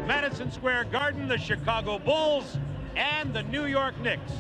Madison Square Garden, the Chicago Bulls and the New York Knicks.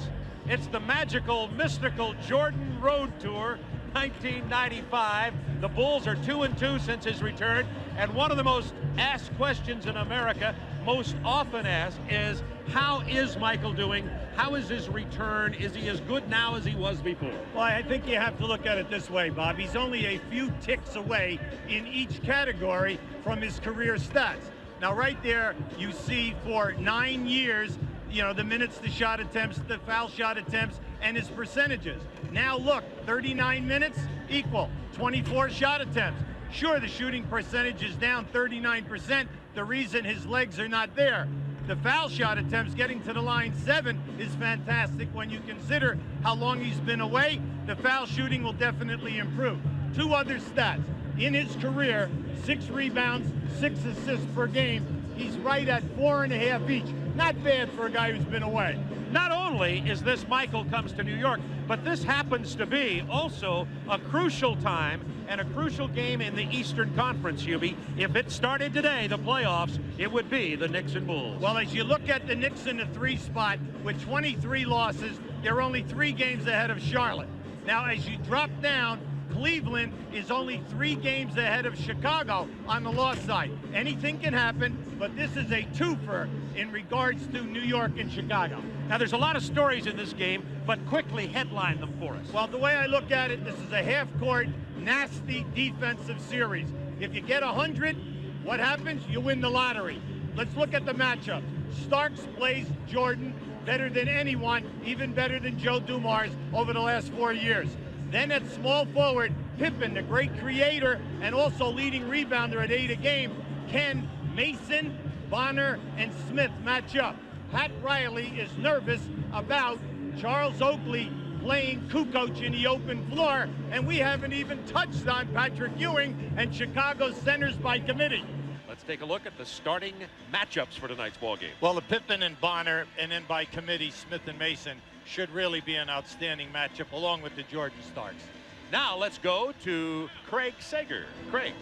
It's the magical, mystical Jordan Road Tour 1995. The Bulls are 2-2 since his return, and one of the most asked questions in America, most often asked, is how is Michael doing? How is his return? Is he as good now as he was before? Well, I think you have to look at it this way, Bob. He's only a few ticks away in each category from his career stats. Now, right there, you see for 9 years, you know, the minutes, the shot attempts, the foul shot attempts, and his percentages. Now look, 39 minutes equal 24 shot attempts. Sure, the shooting percentage is down 39%. The reason his legs are not there. The foul shot attempts, getting to the line 7, is fantastic when you consider how long he's been away. The foul shooting will definitely improve. 2 other stats. In his career, 6 rebounds, 6 assists per game. He's right at 4.5 each. Not bad for a guy who's been away. Not only is this Michael comes to New York, but this happens to be also a crucial time and a crucial game in the Eastern Conference, Hubie. If it started today, the playoffs, it would be the Knicks and Bulls. Well, as you look at the Knicks in the 3 spot with 23 losses, they're only 3 games ahead of Charlotte. Now, as you drop down, Cleveland is only 3 games ahead of Chicago on the loss side. Anything can happen, but this is a twofer in regards to New York and Chicago. Now, there's a lot of stories in this game, but quickly headline them for us. Well, the way I look at it, this is a half-court, nasty defensive series. If you get 100, what happens? You win the lottery. Let's look at the matchup. Starks plays Jordan better than anyone, even better than Joe Dumars over the last 4 years. Then at small forward, Pippen, the great creator and also leading rebounder at 8 a game. Can Mason, Bonner, and Smith match up? Pat Riley is nervous about Charles Oakley playing Kukoc in the open floor, and we haven't even touched on Patrick Ewing and Chicago's centers by committee. Let's take a look at the starting matchups for tonight's ball game. Well, the Pippen and Bonner, and then by committee, Smith and Mason, should really be an outstanding matchup, along with the Jordan Starks. Now let's go to Craig Sager. Craig.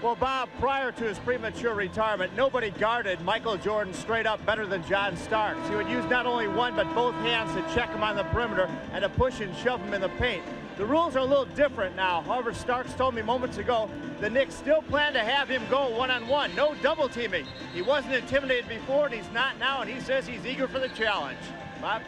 Well, Bob, prior to his premature retirement, nobody guarded Michael Jordan straight up better than John Starks. He would use not only one, but both hands to check him on the perimeter and to push and shove him in the paint. The rules are a little different now. However, Starks told me moments ago the Knicks still plan to have him go one-on-one. No double teaming. He wasn't intimidated before, and he's not now, and he says he's eager for the challenge. Bob?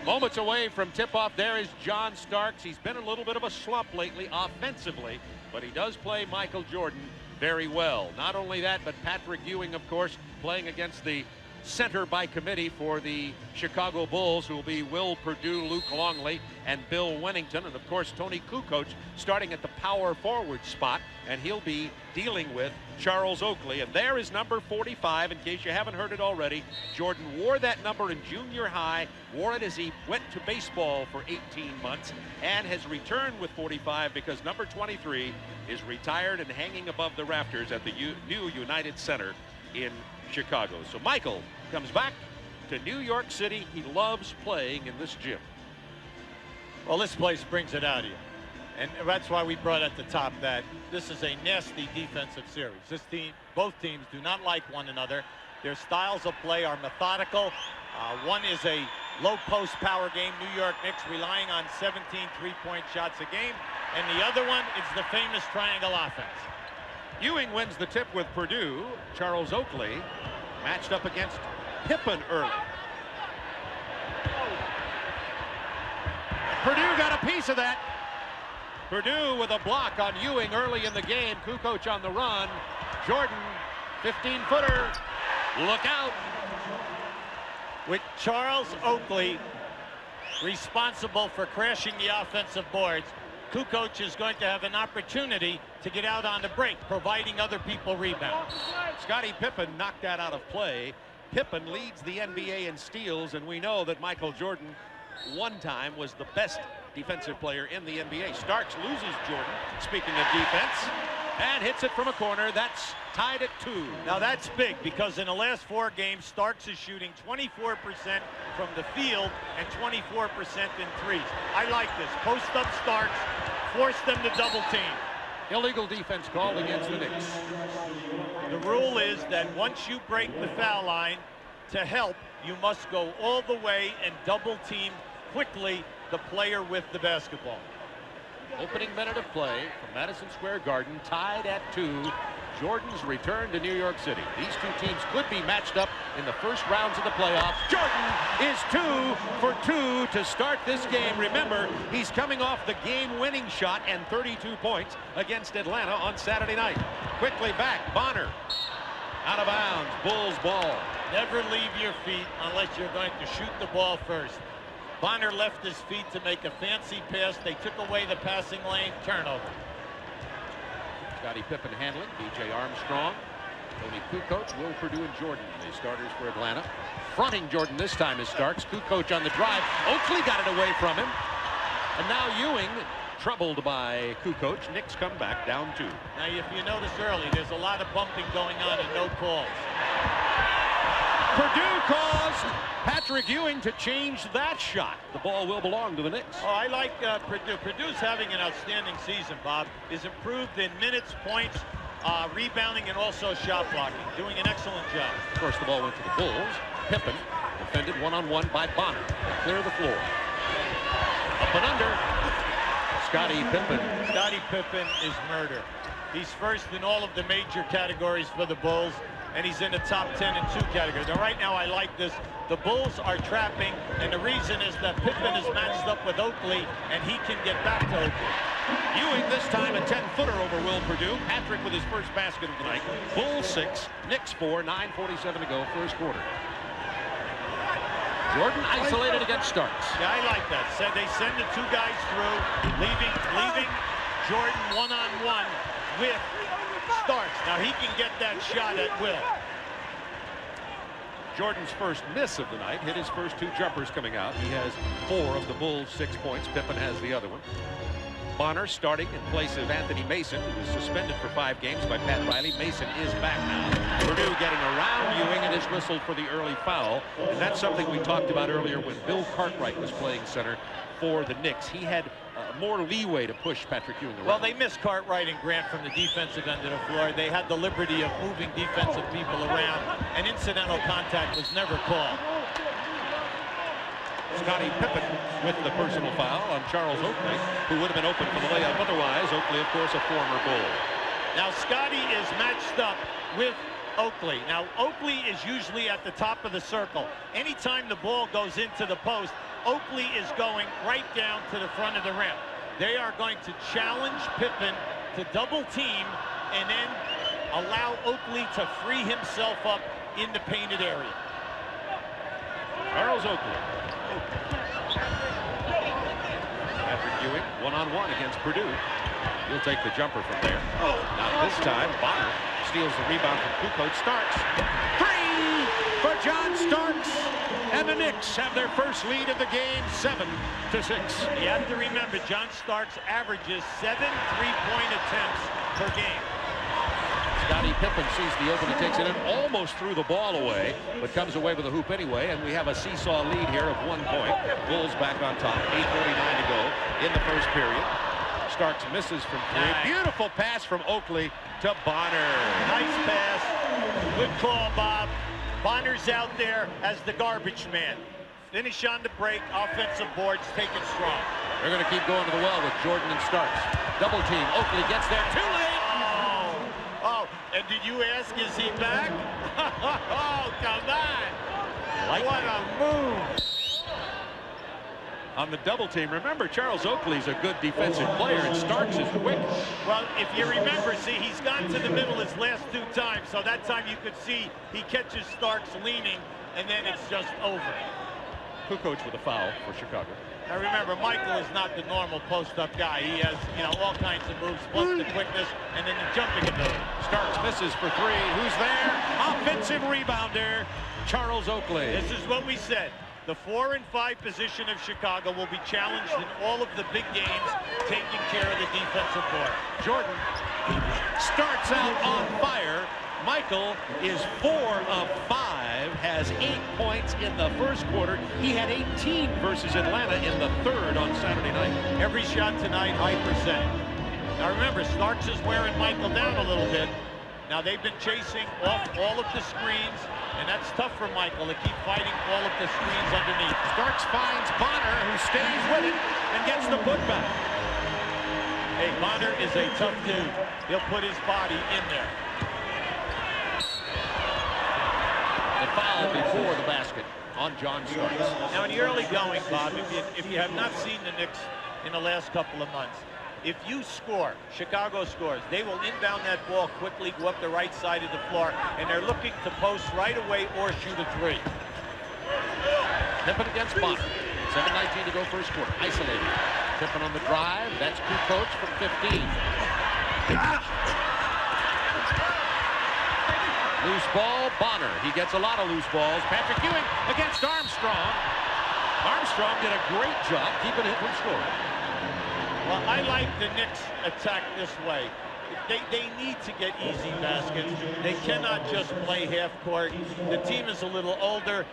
Moments away from tip-off, there is John Starks. He's been a little bit of a slump lately offensively, but he does play Michael Jordan very well. Not only that, but Patrick Ewing, of course, playing against the center by committee for the Chicago Bulls, who will be Will Perdue, Luke Longley, and Bill Wennington. And, of course, Tony Kukoc starting at the power forward spot, and he'll be dealing with Charles Oakley. And there is number 45, in case you haven't heard it already. Jordan wore that number in junior high, wore it as he went to baseball for 18 months, and has returned with 45 because number 23 is retired and hanging above the rafters at the new United Center in Chicago. So Michael comes back to New York City. He loves playing in this gym. Well, this place brings it out of you. And that's why we brought at the top that this is a nasty defensive series. This team, both teams do not like one another. Their styles of play are methodical. One is a low post power game, New York Knicks relying on 17 3-point shots a game. And the other one is the famous triangle offense. Ewing wins the tip with Perdue. Charles Oakley matched up against Pippen early. Perdue got a piece of that. Perdue with a block on Ewing early in the game. Kukoc on the run. Jordan, 15-footer. Look out. With Charles Oakley responsible for crashing the offensive boards, Kukoc is going to have an opportunity to get out on the break, providing other people rebounds. Scottie Pippen knocked that out of play. Pippen leads the NBA in steals, and we know that Michael Jordan one time was the best defensive player in the NBA. Starks loses Jordan, speaking of defense, and hits it from a corner. That's tied at 2. Now that's big, because in the last 4 games, Starks is shooting 24% from the field and 24% in threes. I like this. Post up Starks, force them to double team. Illegal defense called against the Knicks. The rule is that once you break the foul line to help, you must go all the way and double team quickly the player with the basketball. Opening minute of play from Madison Square Garden, tied at 2. Jordan's return to New York City. These two teams could be matched up in the first rounds of the playoffs. Jordan is 2 for 2 to start this game. Remember, he's coming off the game-winning shot and 32 points against Atlanta on Saturday night. Quickly back, Bonner. Out of bounds, Bulls ball. Never leave your feet unless you're going to shoot the ball first. Bonner left his feet to make a fancy pass. They took away the passing lane, turnover. Scottie Pippen handling, B.J. Armstrong, Tony Kukoc, Will Perdue, and Jordan, the starters for Atlanta. Fronting Jordan this time is Starks. Kukoc on the drive. Oakley got it away from him. And now Ewing, troubled by Kukoc. Knicks come back down 2. Now, if you notice early, there's a lot of bumping going on and no calls. Perdue caused Patrick Ewing to change that shot. The ball will belong to the Knicks. Oh, I like Perdue. Purdue's having an outstanding season, Bob. Is improved in minutes, points, rebounding, and also shot blocking. Doing an excellent job. Of course, the ball went to the Bulls. Pippen defended one-on-one by Bonner. They clear the floor. Up and under. Scottie Pippen. Scottie Pippen is murder. He's first in all of the major categories for the Bulls, and he's in the top 10 in 2 categories. Now, right now, I like this. The Bulls are trapping, and the reason is that Pippen is matched up with Oakley, and he can get back to Oakley. Ewing this time a 10-footer over Will Perdue. Patrick with his first basket of the night. Bulls 6, Knicks 4, 9:47 to go, first quarter. Jordan isolated against Starks. Yeah, I like that. So they send the 2 guys through, leaving Jordan one-on-one with Starks. Now he can get that shot at will. Jordan's first miss of the night, hit his first 2 jumpers coming out. He has 4 of the Bulls' 6 points. Pippen has the other one. Bonner starting in place of Anthony Mason, who was suspended for 5 games by Pat Riley. Mason is back now. Perdue getting around Ewing and is whistled for the early foul. And that's something we talked about earlier when Bill Cartwright was playing center for the Knicks. He had more leeway to push Patrick Ewing around. Well, they missed Cartwright and Grant from the defensive end of the floor. They had the liberty of moving defensive people around, and incidental contact was never called. Scottie Pippen with the personal foul on Charles Oakley, who would have been open for the layup otherwise. Oakley, of course, a former Bull. Now, Scottie is matched up with Oakley. Now, Oakley is usually at the top of the circle. Anytime the ball goes into the post, Oakley is going right down to the front of the rim. They are going to challenge Pippen to double team and then allow Oakley to free himself up in the painted area. Charles Oakley. Patrick Ewing, one-on-one against Perdue. He'll take the jumper from there. Now this time, Bonner steals the rebound from Kukoc. Starks. 3 for John Starks. And the Knicks have their first lead of the game, 7-6. You have to remember, John Starks averages 7 3-point attempts per game. Scottie Pippen sees the opening, takes it in, almost threw the ball away, but comes away with a hoop anyway, and we have a seesaw lead here of 1 point. Bulls back on top, 8:49 to go in the first period. Starks misses from 3. Nice. Beautiful pass from Oakley to Bonner. Nice pass. Good call, Bob. Bonner's out there as the garbage man. Finish on the break, offensive boards, take it strong. They're going to keep going to the well with Jordan and Starks. Double team. Oakley gets there too late. Oh, and did you ask, is he back? Oh, come on. What a move. On the double team, remember, Charles Oakley's a good defensive player, and Starks is quick. Well, if you remember, see, he's gone to the middle his last 2 times, so that time you could see he catches Starks leaning, and then it's just over. Kukoc with a foul for Chicago. Now remember, Michael is not the normal post-up guy. He has, all kinds of moves, plus the quickness, and then the jumping ability. Starks misses for 3. Who's there? Offensive rebounder, Charles Oakley. This is what we said. The 4 and 5 position of Chicago will be challenged in all of the big games, taking care of the defensive board. Jordan starts out on fire. Michael is 4 of 5, has 8 points in the first quarter. He had 18 versus Atlanta in the 3rd on Saturday night. Every shot tonight, high percentage. Now remember, Starks is wearing Michael down a little bit. Now they've been chasing off all of the screens, and that's tough for Michael to keep fighting all of the screens underneath. Starks finds Bonner, who stays with it and gets the putback. Hey, Bonner is a tough dude. He'll put his body in there. The foul before the basket on John Starks. Now in the early going, Bob, if you have not seen the Knicks in the last couple of months, if you score, Chicago scores, they will inbound that ball quickly, go up the right side of the floor, and they're looking to post right away or shoot a three. Pippen against Bonner. 7:19 to go first quarter. Isolated. Pippen on the drive. That's Kukoc from 15. Loose ball, Bonner. He gets a lot of loose balls. Patrick Ewing against Armstrong. Armstrong did a great job keeping him from scoring. Well, I like the Knicks attack this way. They need to get easy baskets. They cannot just play half court. The team is a little older.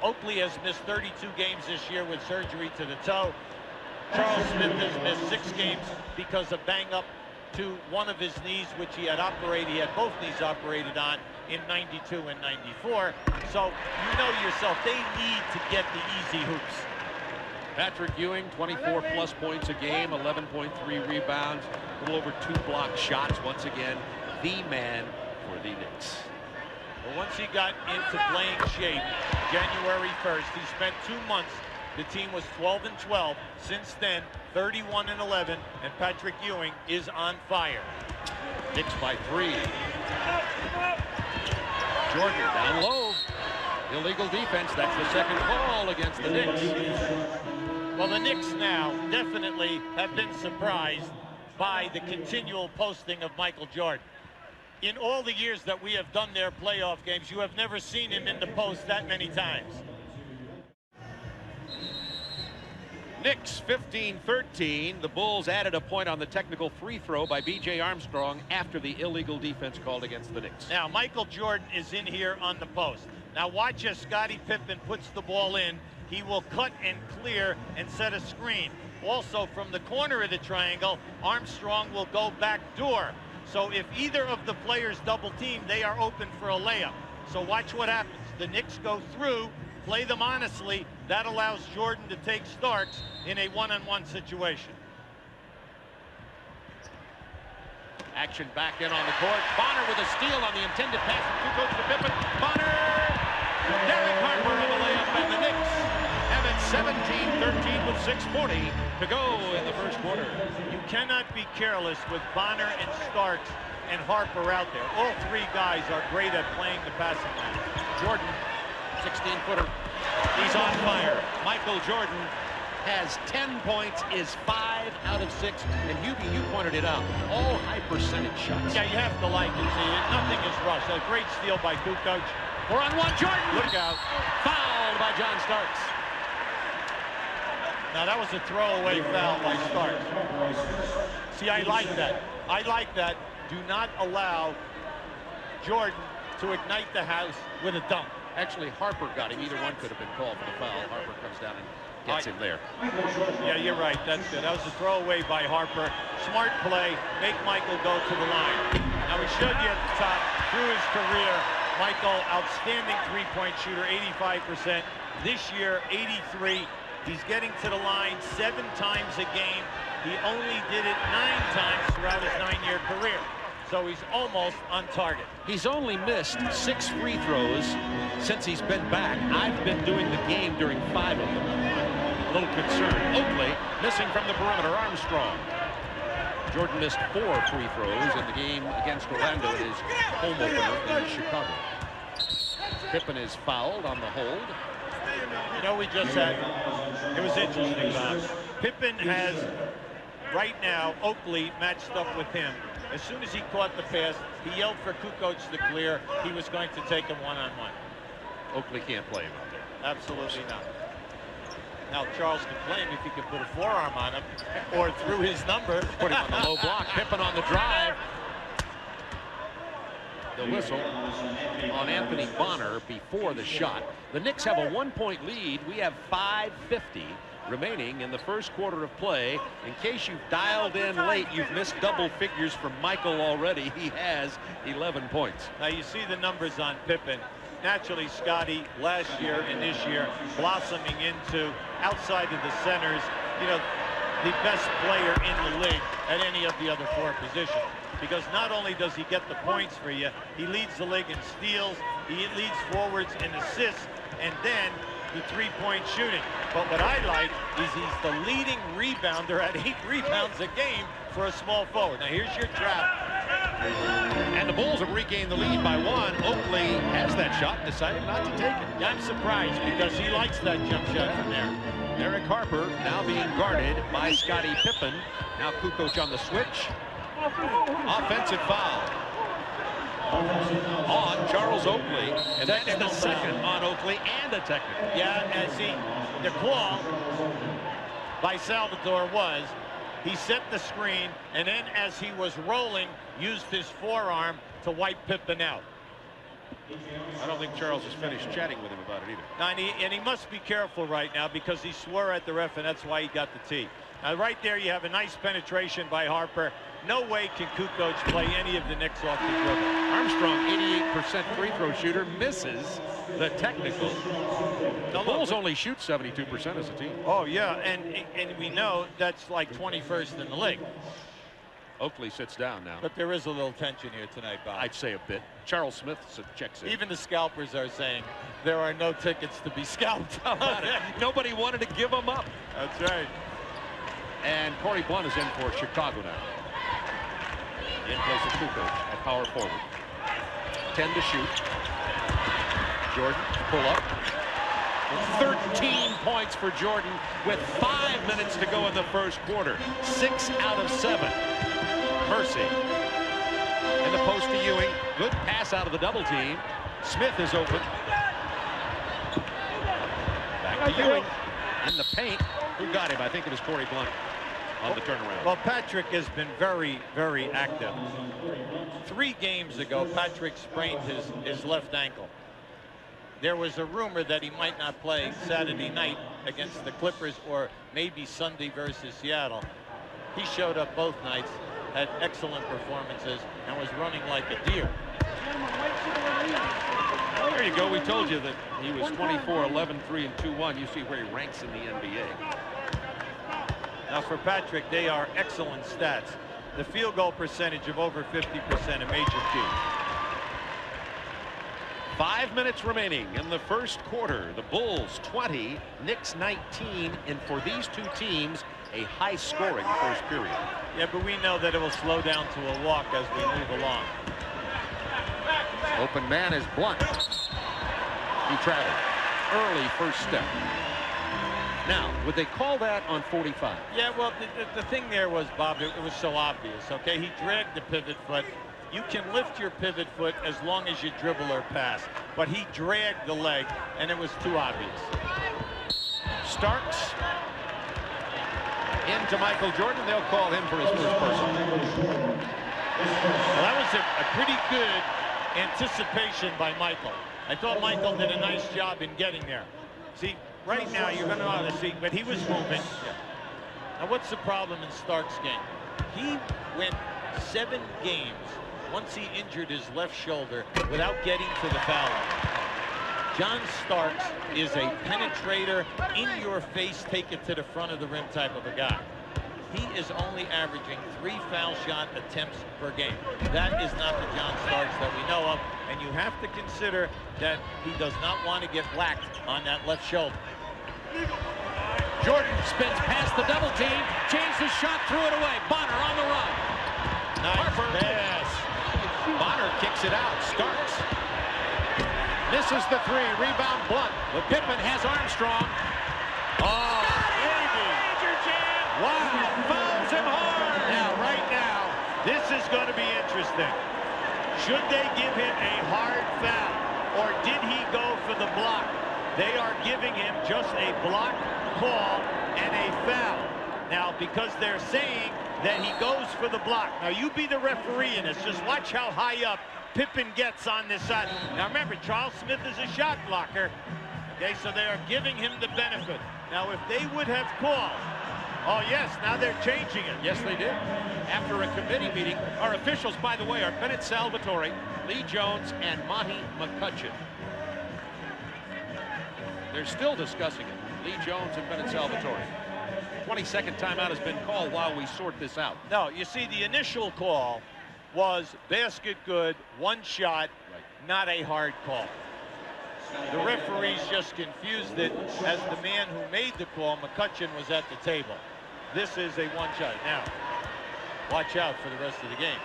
Oakley has missed 32 games this year with surgery to the toe. Charles Smith has missed 6 games because of bang up to one of his knees, which he had operated. He had both knees operated on in 92 and 94. So you know yourself, they need to get the easy hoops. Patrick Ewing, 24+ points a game, 11.3 rebounds, a little over 2 blocked shots. Once again, the man for the Knicks. Well, once he got into playing shape, January 1st, he spent 2 months. The team was 12-12. Since then, 31-11, and Patrick Ewing is on fire. Knicks by 3. Jordan down low. Illegal defense. That's the second call against the Knicks. Well, the Knicks now definitely have been surprised by the continual posting of Michael Jordan. In all the years that we have done their playoff games, you have never seen him in the post that many times. Knicks 15-13. The Bulls added a point on the technical free throw by B.J. Armstrong after the illegal defense called against the Knicks. Now, Michael Jordan is in here on the post. Now, watch as Scottie Pippen puts the ball in. He will cut and clear and set a screen. Also, from the corner of the triangle, Armstrong will go back door. So if either of the players double team, they are open for a layup. So watch what happens. The Knicks go through, play them honestly. That allows Jordan to take Starks in a one-on-one situation. Action back in on the court. Bonner with a steal on the intended pass from Kukoc to Pippen. Bonner! Derek Harper on the layup, and the Knicks have it 17-13 with 6:40 to go in the first quarter. You cannot be careless with Bonner and Starks and Harper out there. All 3 guys are great at playing the passing lane. Jordan, 16-footer. He's on fire. Michael Jordan has 10 points, is 5 out of 6. And Hubie, you pointed it out, all high percentage shots. Yeah, you have to like it. See, nothing is rushed. A great steal by Kukoc. 4-on-1, Jordan. Look out. Fouled by John Starks. Now that was a throwaway foul by Starks. See, I like that. I like that. Do not allow Jordan to ignite the house with a dunk. Actually, Harper got him. Either one could have been called for the foul. Harper comes down and gets him there. Yeah, you're right. That's good. That was a throwaway by Harper. Smart play. Make Michael go to the line. Now, we showed you at the top, through his career, Michael, outstanding three-point shooter, 85%. This year, 83. He's getting to the line 7 times a game. He only did it 9 times throughout his 9-year career. So he's almost on target. He's only missed 6 free throws since he's been back. I've been doing the game during 5 of them. A little concerned. Oakley missing from the perimeter. Armstrong. Jordan missed 4 free throws in the game against Orlando at his home opener in Chicago. Pippen is fouled on the hold. You know, we just had, it was interesting, Bob. Pippen has, right now, Oakley matched up with him. As soon as he caught the pass, he yelled for Kukoc to clear. He was going to take him one-on-one. Oakley can't play him out there. Absolutely not. Now, Charles can play him if he can put a forearm on him or through his number. Put him on the low block. Pippen on the drive. The whistle on Anthony Bonner before the shot. The Knicks have a 1-point lead. We have 5:50 remaining in the first quarter of play. In case you've dialed in late, you've missed double figures from Michael already. He has 11 points. Now you see the numbers on Pippen. Naturally, Scotty last year and this year blossoming into, outside of the centers, you know, the best player in the league at any of the other 4 positions. Because not only does he get the points for you, he leads the league in steals, he leads forwards in assists, and then the 3-point shooting. But what I like is he's the leading rebounder at 8 rebounds a game for a small forward. Now here's your trap. And the Bulls have regained the lead by 1. Oakley has that shot, decided not to take it. I'm surprised because he likes that jump shot from there. Derek Harper now being guarded by Scottie Pippen. Now Kukoc on the switch. Offensive foul on Charles Oakley, and that's the second on Oakley and a technical. Yeah, and see, the call by Salvatore was he set the screen, and then as he was rolling, used his forearm to wipe Pippen out. I don't think Charles has finished chatting with him about it either. And he must be careful right now because he swore at the ref, and that's why he got the tee. Now, right there, you have a nice penetration by Harper. No way can Kukoc play any of the Knicks off the dribble. Armstrong, 88% free throw shooter, misses the technical. The Bulls only shoot 72% as a team. Oh, yeah, and we know that's like 21st in the league. Oakley sits down now. But there is a little tension here tonight, Bob. I'd say a bit. Charles Smith checks in. Even the scalpers are saying there are no tickets to be scalped. How about it? Nobody wanted to give them up. That's right. And Corey Blunt is in for Chicago now. In place of Kukoc at power forward. 10 to shoot. Jordan, pull up. 13 points for Jordan with 5 minutes to go in the first quarter. 6 out of 7. Mercy. In the post to Ewing. Good pass out of the double team. Smith is open. Back to Ewing. In the paint. Who got him? I think it was Corey Blunt on the turnaround. Well, Patrick has been very, very active. 3 games ago, Patrick sprained his left ankle. There was a rumor that he might not play Saturday night against the Clippers or maybe Sunday versus Seattle. He showed up both nights, had excellent performances, and was running like a deer. There you go. We told you that he was 24, 11, 3, and 2-1. You see where he ranks in the NBA. Now for Patrick, they are excellent stats. The field goal percentage of over 50%, a major key. 5 minutes remaining in the first quarter. The Bulls 20, Knicks 19, and for these two teams, a high-scoring first period. Yeah, but we know that it will slow down to a walk as we move along. Open man is Blunt. He traveled. Early first step. Now, would they call that on 45? Yeah, well, the thing there was, Bob, it was so obvious, okay? He dragged the pivot foot. You can lift your pivot foot as long as you dribble or pass, but he dragged the leg, and it was too obvious. Starks into Michael Jordan. They'll call him for his first personal. Well, that was a pretty good anticipation by Michael. I thought Michael did a nice job in getting there. See, right now you're going to want to see, but he was moving. Now, what's the problem in Starks' game? He went 7 games once he injured his left shoulder without getting to the foul line. John Starks is a penetrator, in your face, take it to the front of the rim type of a guy. He is only averaging 3 foul shot attempts per game. That is not the John Starks that we know of, and you have to consider that he does not want to get whacked on that left shoulder. Jordan spins past the double team, changed his shot, threw it away. Bonner on the run. Nice pass. Bonner kicks it out. Starks misses the 3. Rebound Blunt. Pippen has Armstrong. Oh, baby. Wow, fouls him hard. Now, right now, this is going to be interesting. Should they give him a hard foul, or did he go for the block? They are giving him just a block call and a foul. Now, because they're saying that he goes for the block. Now, you be the referee in this. Just watch how high up Pippen gets on this side. Now, remember, Charles Smith is a shot blocker. Okay, so they are giving him the benefit. Now, if they would have called, oh yes, now they're changing it. Yes, they did. After a committee meeting, our officials, by the way, are Bennett Salvatore, Lee Jones, and Monty McCutcheon. They're still discussing it. Lee Jones and Bennett Salvatore. 22nd timeout has been called while we sort this out. No, you see, the initial call was basket good, one shot, not a hard call. The referees just confused it as the man who made the call, McCutcheon, was at the table. This is a one shot. Now, watch out for the rest of the game.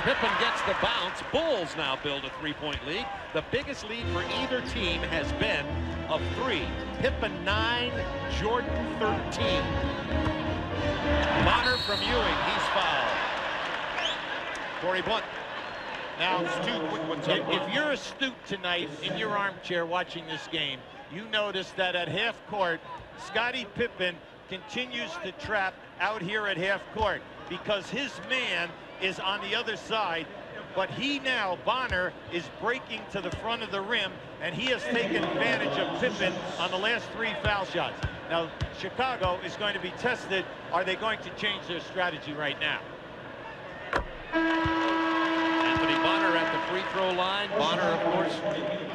Pippen gets the bounce. Bulls now build a three-point lead. The biggest lead for either team has been of 3. Pippen 9, Jordan 13. Bonner from Ewing, he's fouled. Corey Blunt. Now, if you're astute tonight in your armchair watching this game, you notice that at half court, Scottie Pippen continues to trap out here at half court because his man is on the other side, but he now, Bonner, is breaking to the front of the rim, and he has taken advantage of Pippen on the last 3 foul shots. Now, Chicago is going to be tested. Are they going to change their strategy right now? Anthony Bonner at the free throw line. Bonner, of course,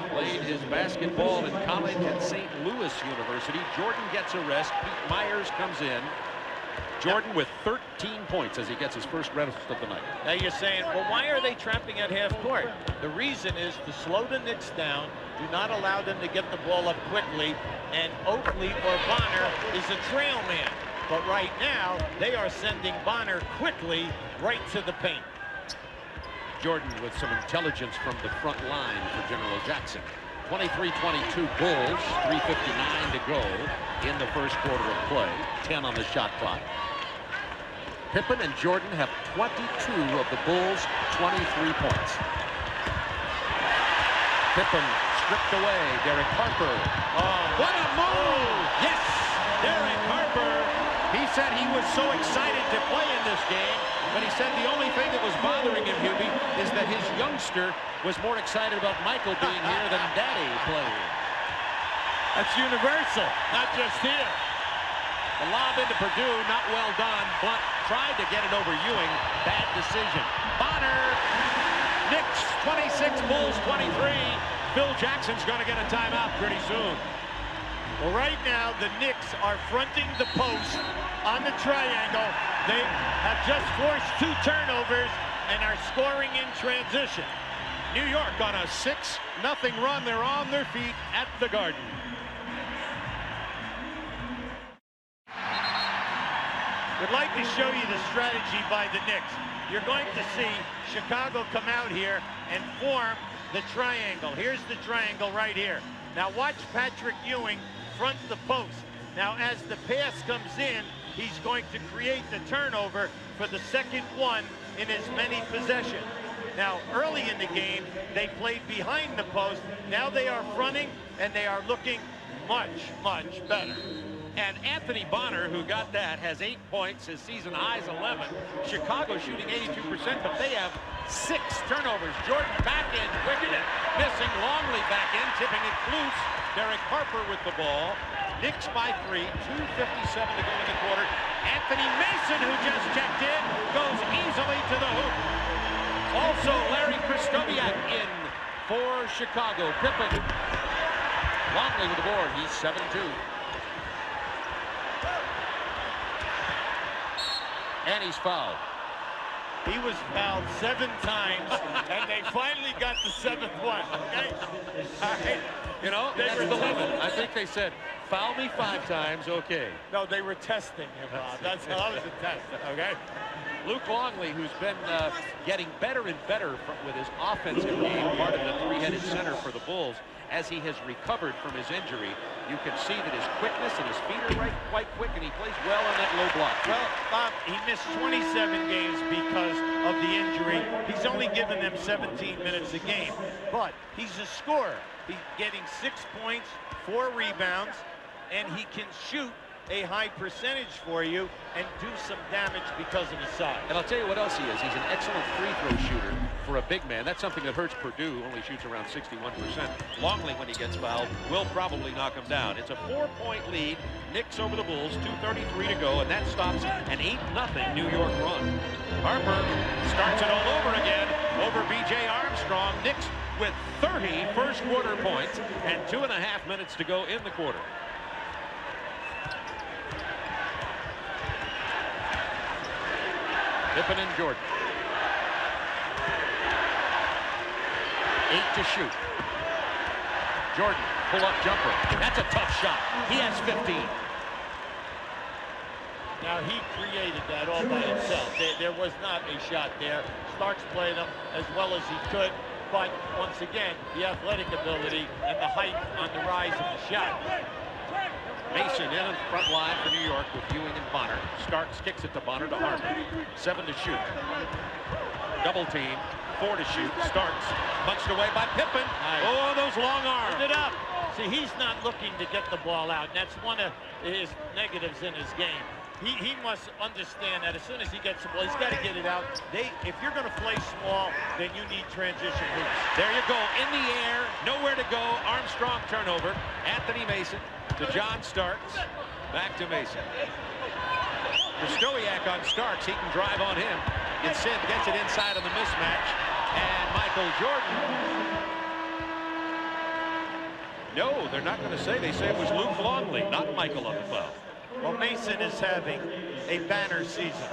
played his basketball in college at St. Louis University. Jordan gets a rest. Pete Myers comes in. Jordan with 13 points as he gets his first rest of the night. Now you're saying, well, why are they trapping at half court? The reason is to slow the Knicks down, do not allow them to get the ball up quickly, and Oakley or Bonner is a trail man. But right now, they are sending Bonner quickly right to the paint. Jordan with some intelligence from the front line for General Jackson. 23-22 Bulls, 3:59 to go in the first quarter of play. 10 on the shot clock. Pippen and Jordan have 22 of the Bulls' 23 points. Pippen stripped away. Derek Harper. Oh, what a move! Yes, Derek Harper. He said he was so excited to play in this game, but he said the only thing that was bothering him, Hubie, is that his youngster was more excited about Michael being here than Daddy playing. That's universal, not just here. The lob into Purdue, not well done. Blunt tried to get it over Ewing. Bad decision. Bonner. Knicks 26, Bulls 23. Phil Jackson's going to get a timeout pretty soon. Well, right now, the Knicks are fronting the post on the triangle. They have just forced 2 turnovers and are scoring in transition. New York on a 6-0 run. They're on their feet at the Garden. Would like to show you the strategy by the Knicks. You're going to see Chicago come out here and form the triangle. Here's the triangle right here. Now watch Patrick Ewing front the post. Now as the pass comes in, he's going to create the turnover for the second one in as many possessions. Now early in the game, they played behind the post. Now they are fronting and they are looking much, much better. And Anthony Bonner, who got that, has 8 points. His season high is 11. Chicago shooting 82%, but they have 6 turnovers. Jordan back in, wicked it, missing. Longley back in, tipping it loose. Derek Harper with the ball. Knicks by 3, 2:57 to go in the quarter. Anthony Mason, who just checked in, goes easily to the hoop. Also, Larry Krystkowiak in for Chicago. Pippen. Longley with the board. He's 7-2. And he's fouled. He was fouled 7 times, and they finally got the 7th one, okay? All right. You know, that's the limit. I think they said, foul me 5 times, okay. No, they were testing him, Bob. That was a test, okay? Luke Longley, who's been getting better and better with his offensive game, part of the 3-headed center for the Bulls, as he has recovered from his injury. You can see that his quickness and his feet are quite quick, and he plays well on that low block. Well, Bob, he missed 27 games because of the injury. He's only given them 17 minutes a game, but he's a scorer. He's getting 6 points, 4 rebounds, and he can shoot a high percentage for you and do some damage because of his size. And I'll tell you what else he is. He's an excellent free throw shooter. for a big man. That's something that hurts Purdue, who only shoots around 61%. Longley, when he gets fouled, will probably knock him down. It's a 4-point lead. Knicks over the Bulls, 2:33 to go, and that stops an 8-0 New York run. Harper starts it all over again over B.J. Armstrong. Knicks with 30 first-quarter points and 2.5 minutes to go in the quarter. Pippen and Jordan. 8 to shoot. Jordan, pull-up jumper. That's a tough shot. He has 15. Now, he created that all by himself. There was not a shot there. Starks played him as well as he could, but once again, the athletic ability and the height on the rise of the shot. Mason in the front line for New York with Ewing and Bonner. Starks kicks it to Bonner to Harper. 7 to shoot. Double team. 4 to shoot. Starks punched away by Pippen. Nice. Oh, those long arms. Put it up. See, he's not looking to get the ball out, and that's one of his negatives in his game. He must understand that as soon as he gets the ball, he's got to get it out. If you're going to play small, then you need transition hoops. There you go. In the air. Nowhere to go. Armstrong turnover. Anthony Mason to John Starks. Back to Mason. Stoiak on Starks. He can drive on him. Instead, gets it inside on the mismatch. And Michael Jordan. No, they're not going to say. They say it was Luke Longley, not Michael on the foul. Well, Mason is having a banner season.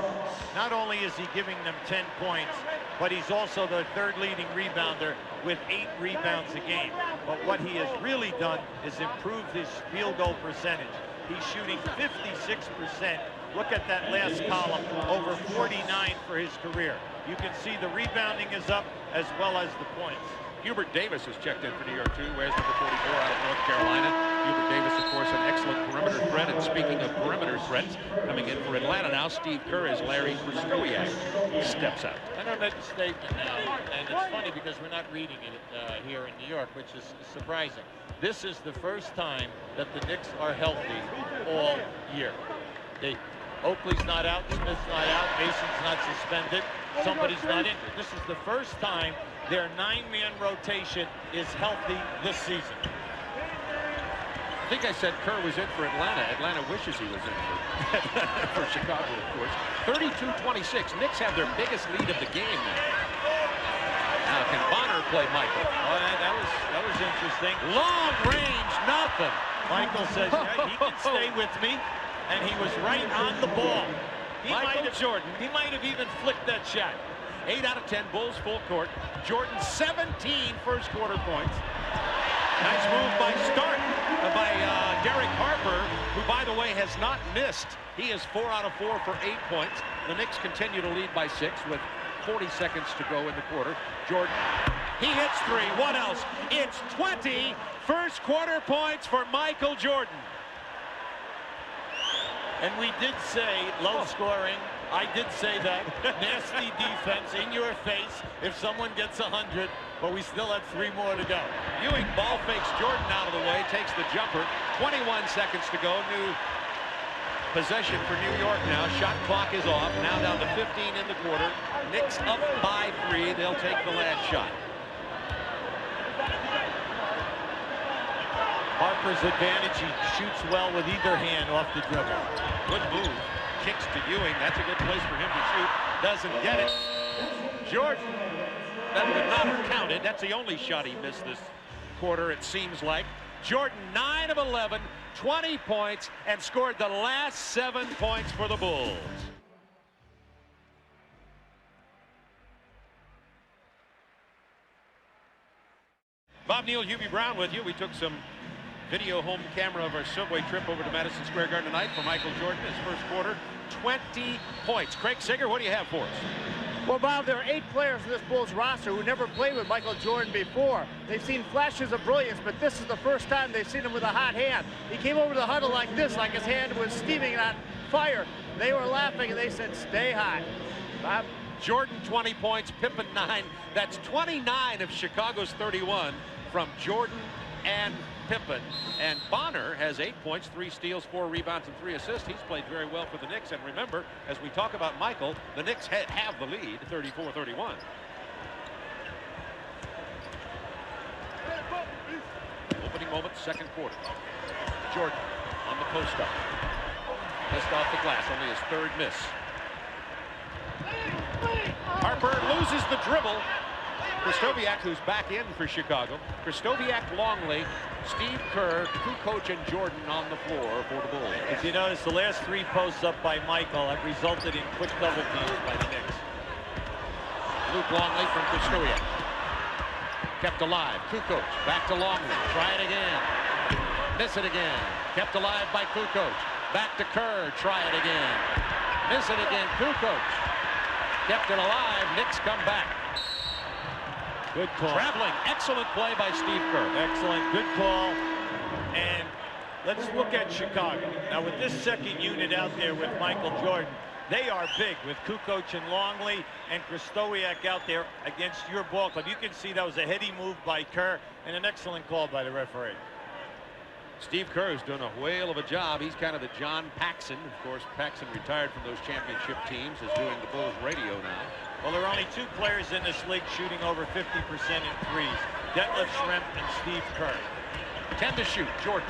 Not only is he giving them 10 points, but he's also their third leading rebounder with 8 rebounds a game. But what he has really done is improved his field goal percentage. He's shooting 56%. Look at that last column, over 49 for his career. You can see the rebounding is up as well as the points. Hubert Davis has checked in for New York, too. Wears number 44 out of North Carolina. Hubert Davis, of course, an excellent perimeter threat. And speaking of perimeter threats, coming in for Atlanta now, Steve Kerr as Larry Stoiak steps out. I don't make a statement now, and it's funny because we're not reading it here in New York, which is surprising. This is the first time that the Knicks are healthy all year. Oakley's not out, Smith's not out, Mason's not suspended, somebody's not injured. This is the first time their 9-man rotation is healthy this season. I think I said Kerr was in for Atlanta. Atlanta wishes he was in for Chicago, of course. 32-26. Knicks have their biggest lead of the game now. Now can Bonner play Michael? Oh, that was interesting. Long range, nothing. Michael says, yeah, he can stay with me, and he was right on the ball. He might have even flicked that shot. 8 out of 10 Bulls full court. Jordan 17 first quarter points. Nice move by Derek Harper, who by the way has not missed. He is 4 out of 4 for 8 points. The Knicks continue to lead by 6 with 40 seconds to go in the quarter. Jordan, he hits 3. What else? It's 20 first quarter points for Michael Jordan. And we did say low scoring. I did say that. Nasty defense in your face if someone gets 100, but we still have 3 more to go. Ewing ball fakes Jordan out of the way, takes the jumper. 21 seconds to go. New possession for New York now. Shot clock is off. Now down to 15 in the quarter. Knicks up by 3. They'll take the last shot. Harper's advantage. He shoots well with either hand off the dribble. Good move. Kicks to Ewing. That's a good place for him to shoot. Doesn't get it. Jordan. That would not have counted. That's the only shot he missed this quarter, it seems like. Jordan, 9 of 11, 20 points, and scored the last 7 points for the Bulls. Bob Neal, Hubie Brown with you. We took some video home camera of our subway trip over to Madison Square Garden tonight for Michael Jordan, his first quarter. 20 points. Craig Sager, what do you have for us? Well, Bob, there are 8 players in this Bulls roster who never played with Michael Jordan before. They've seen flashes of brilliance, but this is the first time they've seen him with a hot hand. He came over the huddle like this, like his hand was steaming on fire. They were laughing, and they said, stay hot. Bob? Jordan, 20 points, Pippen 9. That's 29 of Chicago's 31 from Jordan and Pippen. And Bonner has 8 points, 3 steals, 4 rebounds, and 3 assists. He's played very well for the Knicks. And remember, as we talk about Michael, the Knicks have the lead, 34-31. moment, second quarter. Jordan on the post-up. Missed off the glass, only his third miss. Harper loses the dribble. Krystkowiak, who's back in for Chicago. Krystkowiak, Longley, Steve Kerr, Kukoc, and Jordan on the floor for the Bulls. If you notice, the last 3 posts up by Michael have resulted in quick double teams by the Knicks. Luke Longley from Krystkowiak. Kept alive. Kukoc back to Longley. Try it again. Miss it again. Kept alive by Kukoc. Back to Kerr. Try it again. Miss it again. Kukoc. Kept it alive. Knicks come back. Good call. Traveling. Excellent play by Steve Kerr. Excellent. Good call. And let's look at Chicago. Now, with this second unit out there with Michael Jordan, they are big with Kukoc and Longley and Krystkowiak out there against your ball club. You can see that was a heady move by Kerr and an excellent call by the referee. Steve Kerr's doing a whale of a job. He's kind of the John Paxson. Of course, Paxson retired from those championship teams, is doing the Bulls radio now. Well, there are only 2 players in this league shooting over 50% in threes. Detlef Schrempf and Steve Kerr. 10 to shoot. Jordan.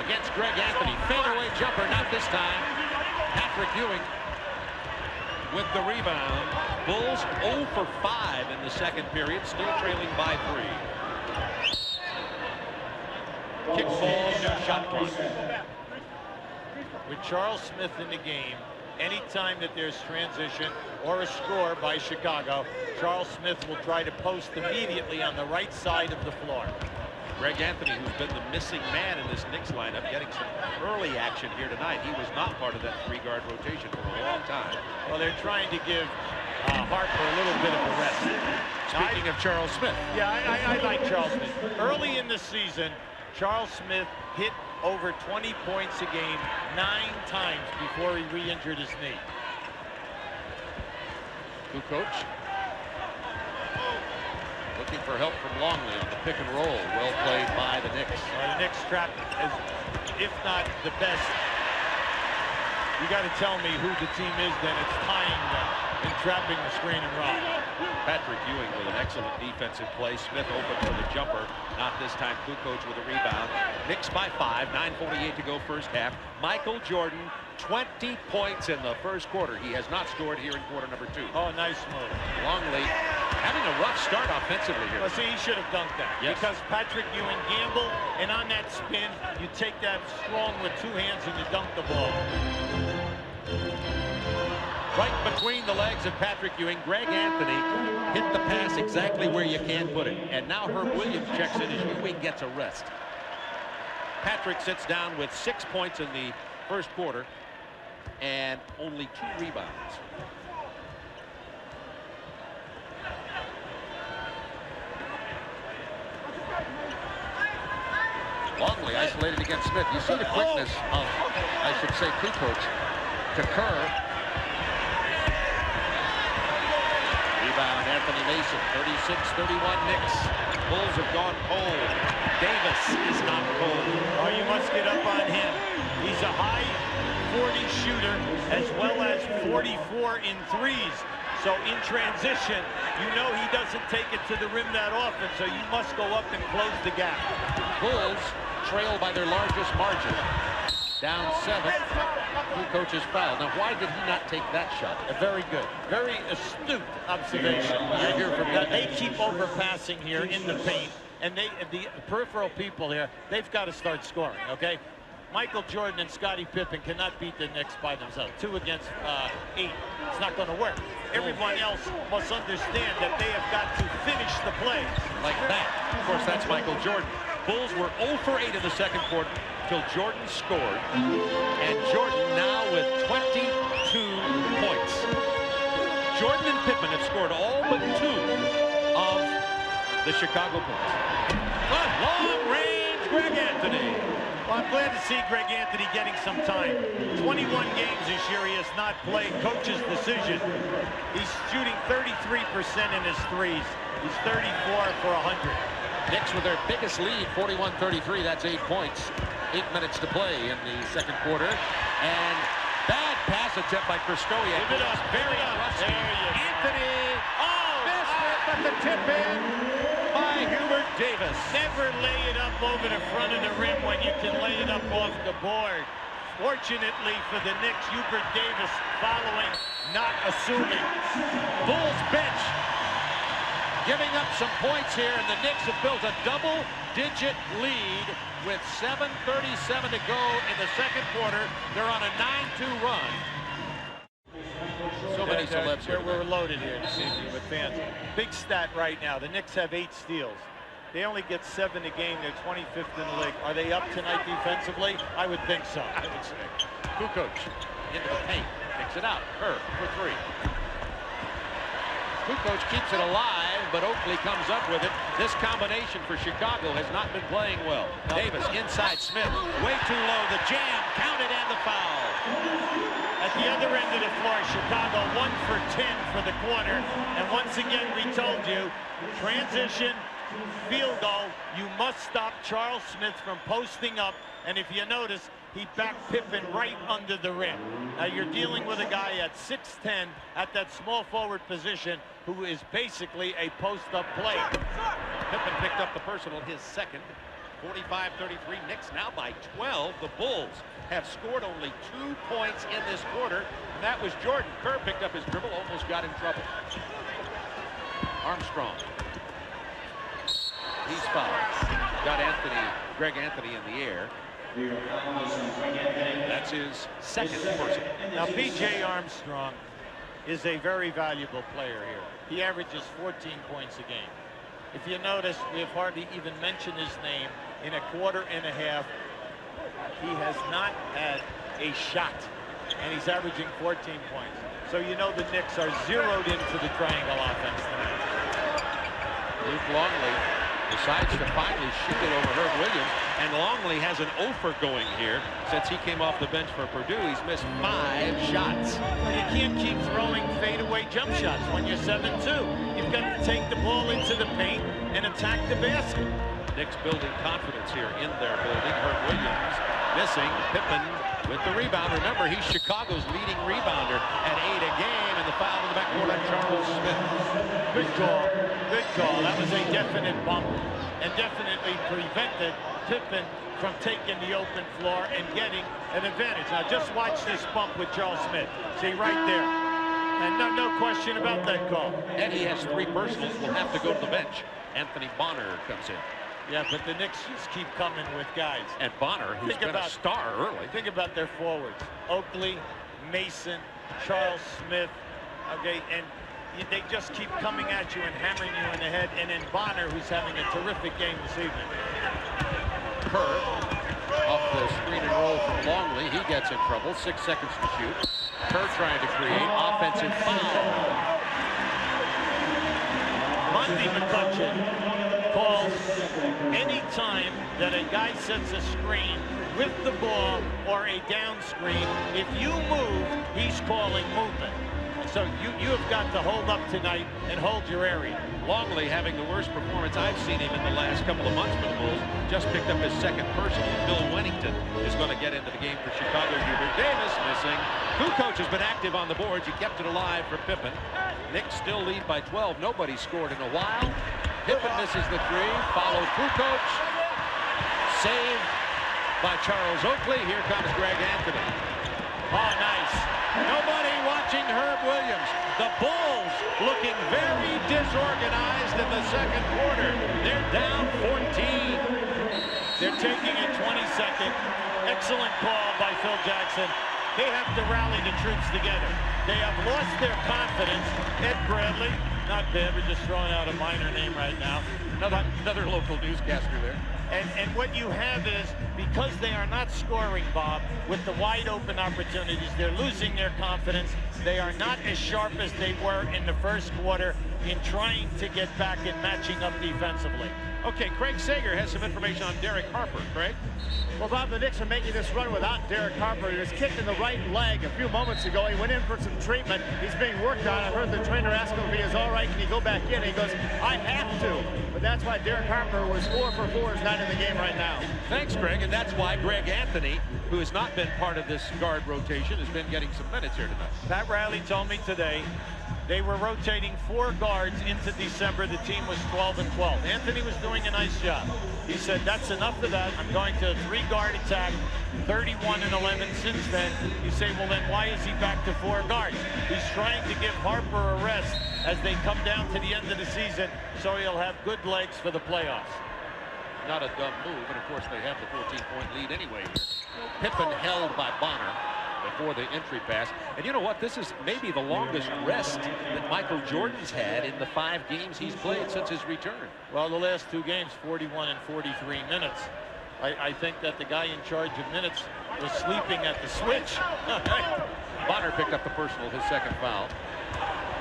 Against Greg Anthony. Fadeaway jumper, not this time. Patrick Ewing with the rebound. Bulls 0 for 5 in the second period, still trailing by 3. Kick ball, no shot clock. With Charles Smith in the game, anytime that there's transition or a score by Chicago, Charles Smith will try to post immediately on the right side of the floor. Greg Anthony, who's been the missing man in this Knicks lineup, getting some early action here tonight. He was not part of that 3-guard rotation for a long time. Well, they're trying to give Harper a little bit of a rest. Speaking of Charles Smith. Yeah, I like Charles Smith. Early in the season, Charles Smith hit over 20 points a game 9 times before he re-injured his knee. Kukoc looking for help from Longley on the pick and roll. Well played by the Knicks. The Knicks trapped, as, if not the best. You got to tell me who the team is, then it's tying them and trapping the screen and roll. Patrick Ewing with an excellent defensive play. Smith open for the jumper. Not this time. Kukoc with a rebound. Knicks by 5. 9:48 to go first half. Michael Jordan, 20 points in the first quarter. He has not scored here in quarter number 2. Oh, nice move. Longley having a rough start offensively here. Well, see, he should have dunked that. Yes. Because Patrick Ewing gambled, and on that spin, you take that strong with 2 hands and you dunk the ball. Right between the legs of Patrick Ewing, Greg Anthony hit the pass exactly where you can put it. And now Herb Williams checks in as Ewing gets a rest. Patrick sits down with 6 points in the first quarter and only 2 rebounds. Longley isolated against Smith. You see the quickness of, I should say, Kukoc to Kerr. Rebound, Anthony Mason, 36-31 Knicks. Bulls have gone cold. Davis is not cold. Oh, you must get up on him. He's a high 40 shooter as well as 44 in threes. So in transition, you know he doesn't take it to the rim that often, so you must go up and close the gap. Bulls trail by their largest margin. Down 7. Kukoc is fouled. Now, why did he not take that shot? Very good. Very astute observation. I hear from you. They keep overpassing here in the paint, and the peripheral people here, they've got to start scoring, okay? Michael Jordan and Scottie Pippen cannot beat the Knicks by themselves. 2 against 8. It's not going to work. Everyone else must understand that they have got to finish the plays. Like that. Of course, that's Michael Jordan. Bulls were 0 for 8 in the second quarter till Jordan scored. And Jordan now with 22 points. Jordan and Pippen have scored all but 2 of the Chicago Bulls. But long range, Greg Anthony. Well, I'm glad to see Greg Anthony getting some time. 21 games this year he has not played. Coach's decision. He's shooting 33% in his threes. He's 34 for 100. Knicks with their biggest lead, 41-33. That's 8 points. 8 minutes to play in the second quarter. And bad pass attempt by Krystkowiak. Give it up. Very There you go. Anthony. Oh! Missed it, but the tip in by Hubert Davis. Never lay it up over the front of the rim when you can lay it up off the board. Fortunately for the Knicks, Hubert Davis following, not assuming. Bulls bench giving up some points here, and the Knicks have built a double-digit lead with 7:37 to go in the second quarter. They're on a 9-2 run. So many celebs here. We're loaded here this evening with fans. Big stat right now. The Knicks have 8 steals. They only get 7 a game. They're 25th in the league. Are they up tonight defensively? I would think so. I would say. Kukoc into the paint. Kicks it out. Kerr for 3. Kukoc keeps it alive, but Oakley comes up with it. This combination for Chicago has not been playing well. Davis inside Smith. Way too low. The jam. Counted and the foul. At the other end of the floor, Chicago 1 for 10 for the quarter. And once again, we told you, transition, field goal, you must stop Charles Smith from posting up. And if you notice, he backed Pippen right under the rim. Now you're dealing with a guy at 6'10" at that small forward position who is basically a post-up player. Pippen picked up the personal, his second. 45-33, Knicks now by 12. The Bulls have scored only 2 points in this quarter, and that was Jordan. Kerr picked up his dribble, almost got in trouble. Armstrong. He's fouled. Got Greg Anthony in the air. That's his second personal. Now B.J. Armstrong is a very valuable player here. He averages 14 points a game. If you notice, we have hardly even mentioned his name in a quarter and a half. He has not had a shot, and he's averaging 14 points. So you know the Knicks are zeroed into the triangle offense tonight. Luke Longley decides to finally shoot it over Herb Williams, and Longley has an offer going here since he came off the bench for Purdue. He's missed 5 shots. Well, you can't keep throwing fadeaway jump shots when you're 7-2. You've got to take the ball into the paint and attack the basket. Knicks building confidence here in their building. Herb Williams missing. Pippen with the rebound. Remember, he's Chicago's leading rebounder at 8 a game, and the foul in the backcourt on Charles Smith. Good call. Good call. That was a definite bump and definitely prevented Pippen from taking the open floor and getting an advantage. Now just watch this bump with Charles Smith. See right there. And no question about that call. Eddie has 3 personals. Will have to go to the bench. Anthony Bonner comes in. Yeah, but the Knicks just keep coming with guys. And Bonner, who's been a star early. Think about their forwards. Oakley, Mason, Charles Smith. Okay, and they just keep coming at you and hammering you in the head. And then Bonner, who's having a terrific game this evening. Kerr off the screen and roll from Longley. He gets in trouble. 6 seconds to shoot. Kerr trying to create offensive foul. Monty McCutcheon calls any time that a guy sets a screen with the ball or a down screen. If you move, he's calling movement. So you have got to hold up tonight and hold your area. Longley having the worst performance I've seen him in the last couple of months for the Bulls. Just picked up his second personal. Bill Wennington is going to get into the game for Chicago. Hubert Davis missing. Kukoc has been active on the boards. He kept it alive for Pippen. Knicks still lead by 12. Nobody scored in a while. Pippen misses the 3. Followed Kukoc. Saved by Charles Oakley. Here comes Greg Anthony. Oh, nice. Nobody watching Herb Williams. The Bulls looking very disorganized in the second quarter. They're down 14. They're taking a 20-second. Excellent call by Phil Jackson. They have to rally the troops together. They have lost their confidence. Ed Bradley, not bad. We're just throwing out a minor name right now. Another local newscaster there. And what you have is, because they are not scoring, Bob, with the wide open opportunities, they're losing their confidence. They are not as sharp as they were in the first quarter in trying to get back and matching up defensively. Okay, Craig Sager has some information on Derek Harper. Craig? Well, Bob, the Knicks are making this run without Derek Harper. He was kicked in the right leg a few moments ago. He went in for some treatment. He's being worked on. I heard the trainer ask him if he is all right. Can he go back in? He goes, I have to. But that's why Derek Harper was 4 for 4, is not in the game right now. Thanks, Greg. And that's why Greg Anthony, who has not been part of this guard rotation, has been getting some minutes here tonight. Pat Riley told me today They were rotating 4 guards into December. The team was 12-12. Anthony was doing a nice job. He said, that's enough of that. I'm going to a 3-guard attack, 31-11 since then. You say, well, then why is he back to 4 guards? He's trying to give Harper a rest as they come down to the end of the season, so he'll have good legs for the playoffs. Not a dumb move, and of course they have the 14-point lead anyway. Pippen held by Bonner before the entry pass. And you know what? This is maybe the longest rest that Michael Jordan's had in the 5 games he's played since his return. Well, the last 2 games, 41 and 43 minutes. I think that the guy in charge of minutes was sleeping at the switch. Bonner picked up the personal, his 2nd foul.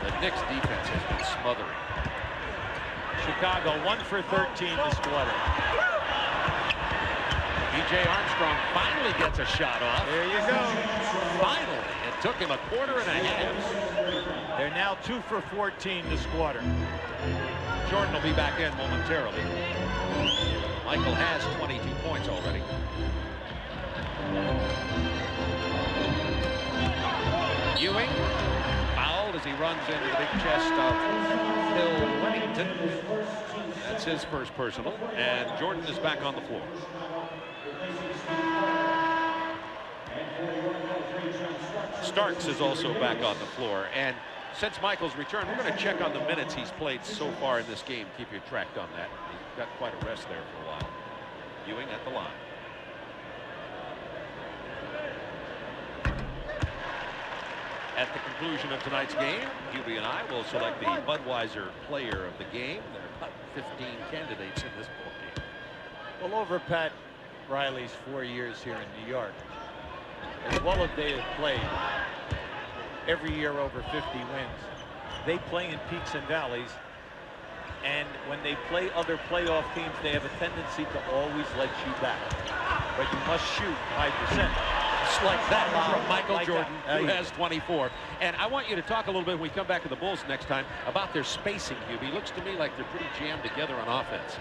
The Knicks defense has been smothering. Chicago 1 for 13 this quarter. B.J. Armstrong finally gets a shot off. There you go. Finally. It took him a quarter and a half. They're now 2 for 14 this quarter. Jordan will be back in momentarily. Michael has 22 points already. Ewing fouled as he runs into the big chest of Phil Wennington. That's his first personal. And Jordan is back on the floor. Starks is also back on the floor, and since Michael's return, we're going to check on the minutes he's played so far in this game. Keep you tracked on that. He's got quite a rest there for a while. Ewing at the line. At the conclusion of tonight's game, Hubie and I will select the Budweiser player of the game. There are about 15 candidates in this ball game. Well, over Pat Riley's 4 years here in New York, as well as they have played every year over 50 wins, they play in peaks and valleys, and when they play other playoff teams, they have a tendency to always let you back, but you must shoot high percent. Just like that from Michael Jordan, who has 24. And I want you to talk a little bit when we come back to the Bulls next time about their spacing, Hubie. Looks to me like they're pretty jammed together on offense.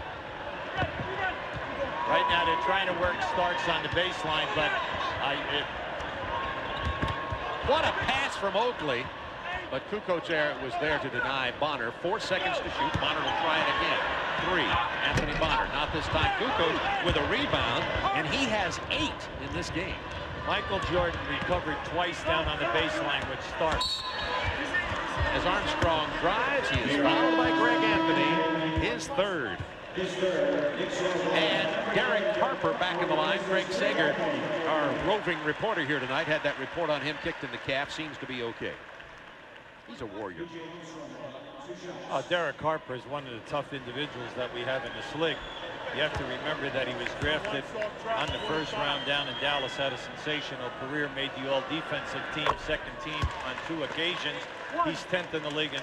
Right now they're trying to work Starks on the baseline, but what a pass from Oakley. But Kukoc was there to deny Bonner. 4 seconds to shoot. Bonner will try it again. 3. Anthony Bonner. Not this time. Kukoc with a rebound, and he has 8 in this game. Michael Jordan recovered twice down on the baseline with Starks. As Armstrong drives, he is fouled by Greg Anthony, his 3rd. And Derek Harper back in the line. Greg Sager, our roving reporter here tonight, had that report on him kicked in the calf. Seems to be okay. He's a warrior. Derek Harper is one of the tough individuals that we have in this league. You have to remember that he was drafted on the 1st round down in Dallas, had a sensational career, made the all-defensive team, 2nd team on 2 occasions. He's 10th in the league. And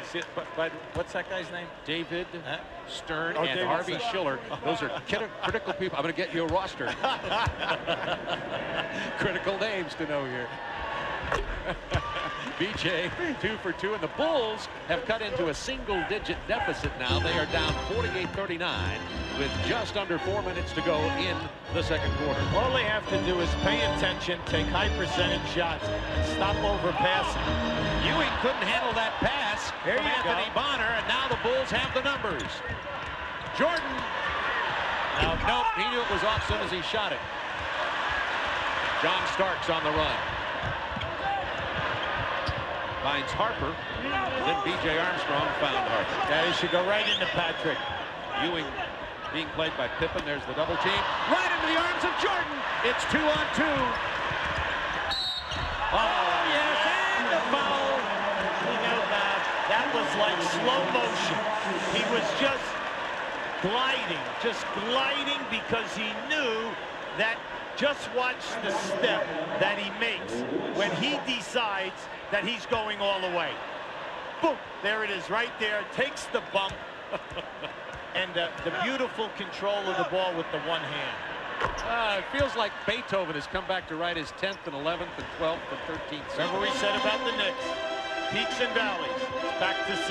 but what's that guy's name? David Stern and David Harvey Schiller. Those are critical people. I'm going to get you a roster. Critical names to know here. BJ 2 for 2, and the Bulls have cut into a single-digit deficit now. They are down 48-39 with just under 4 minutes to go in the 2nd quarter. All they have to do is pay attention, take high percentage shots, and stop overpassing. Ewing couldn't handle that pass from Anthony Bonner, and now the Bulls have the numbers. Jordan. Nope, he knew it was off as soon as he shot it. John Starks on the run. Finds Harper. Then B.J. Armstrong found Harper. Yeah, he should go right into Patrick. Ewing being played by Pippen. There's the double team. Right into the arms of Jordan. It's 2-on-2. Oh, yes, and the foul. You know, that was like slow motion. He was just gliding because he knew that. Just watch the step that he makes when he decides that he's going all the way. Boom, there it is right there, takes the bump, and the beautiful control of the ball with the one hand. It feels like Beethoven has come back to write his 10th and 11th and 12th and 13th. Remember we said about the Knicks, peaks and valleys, back to 6.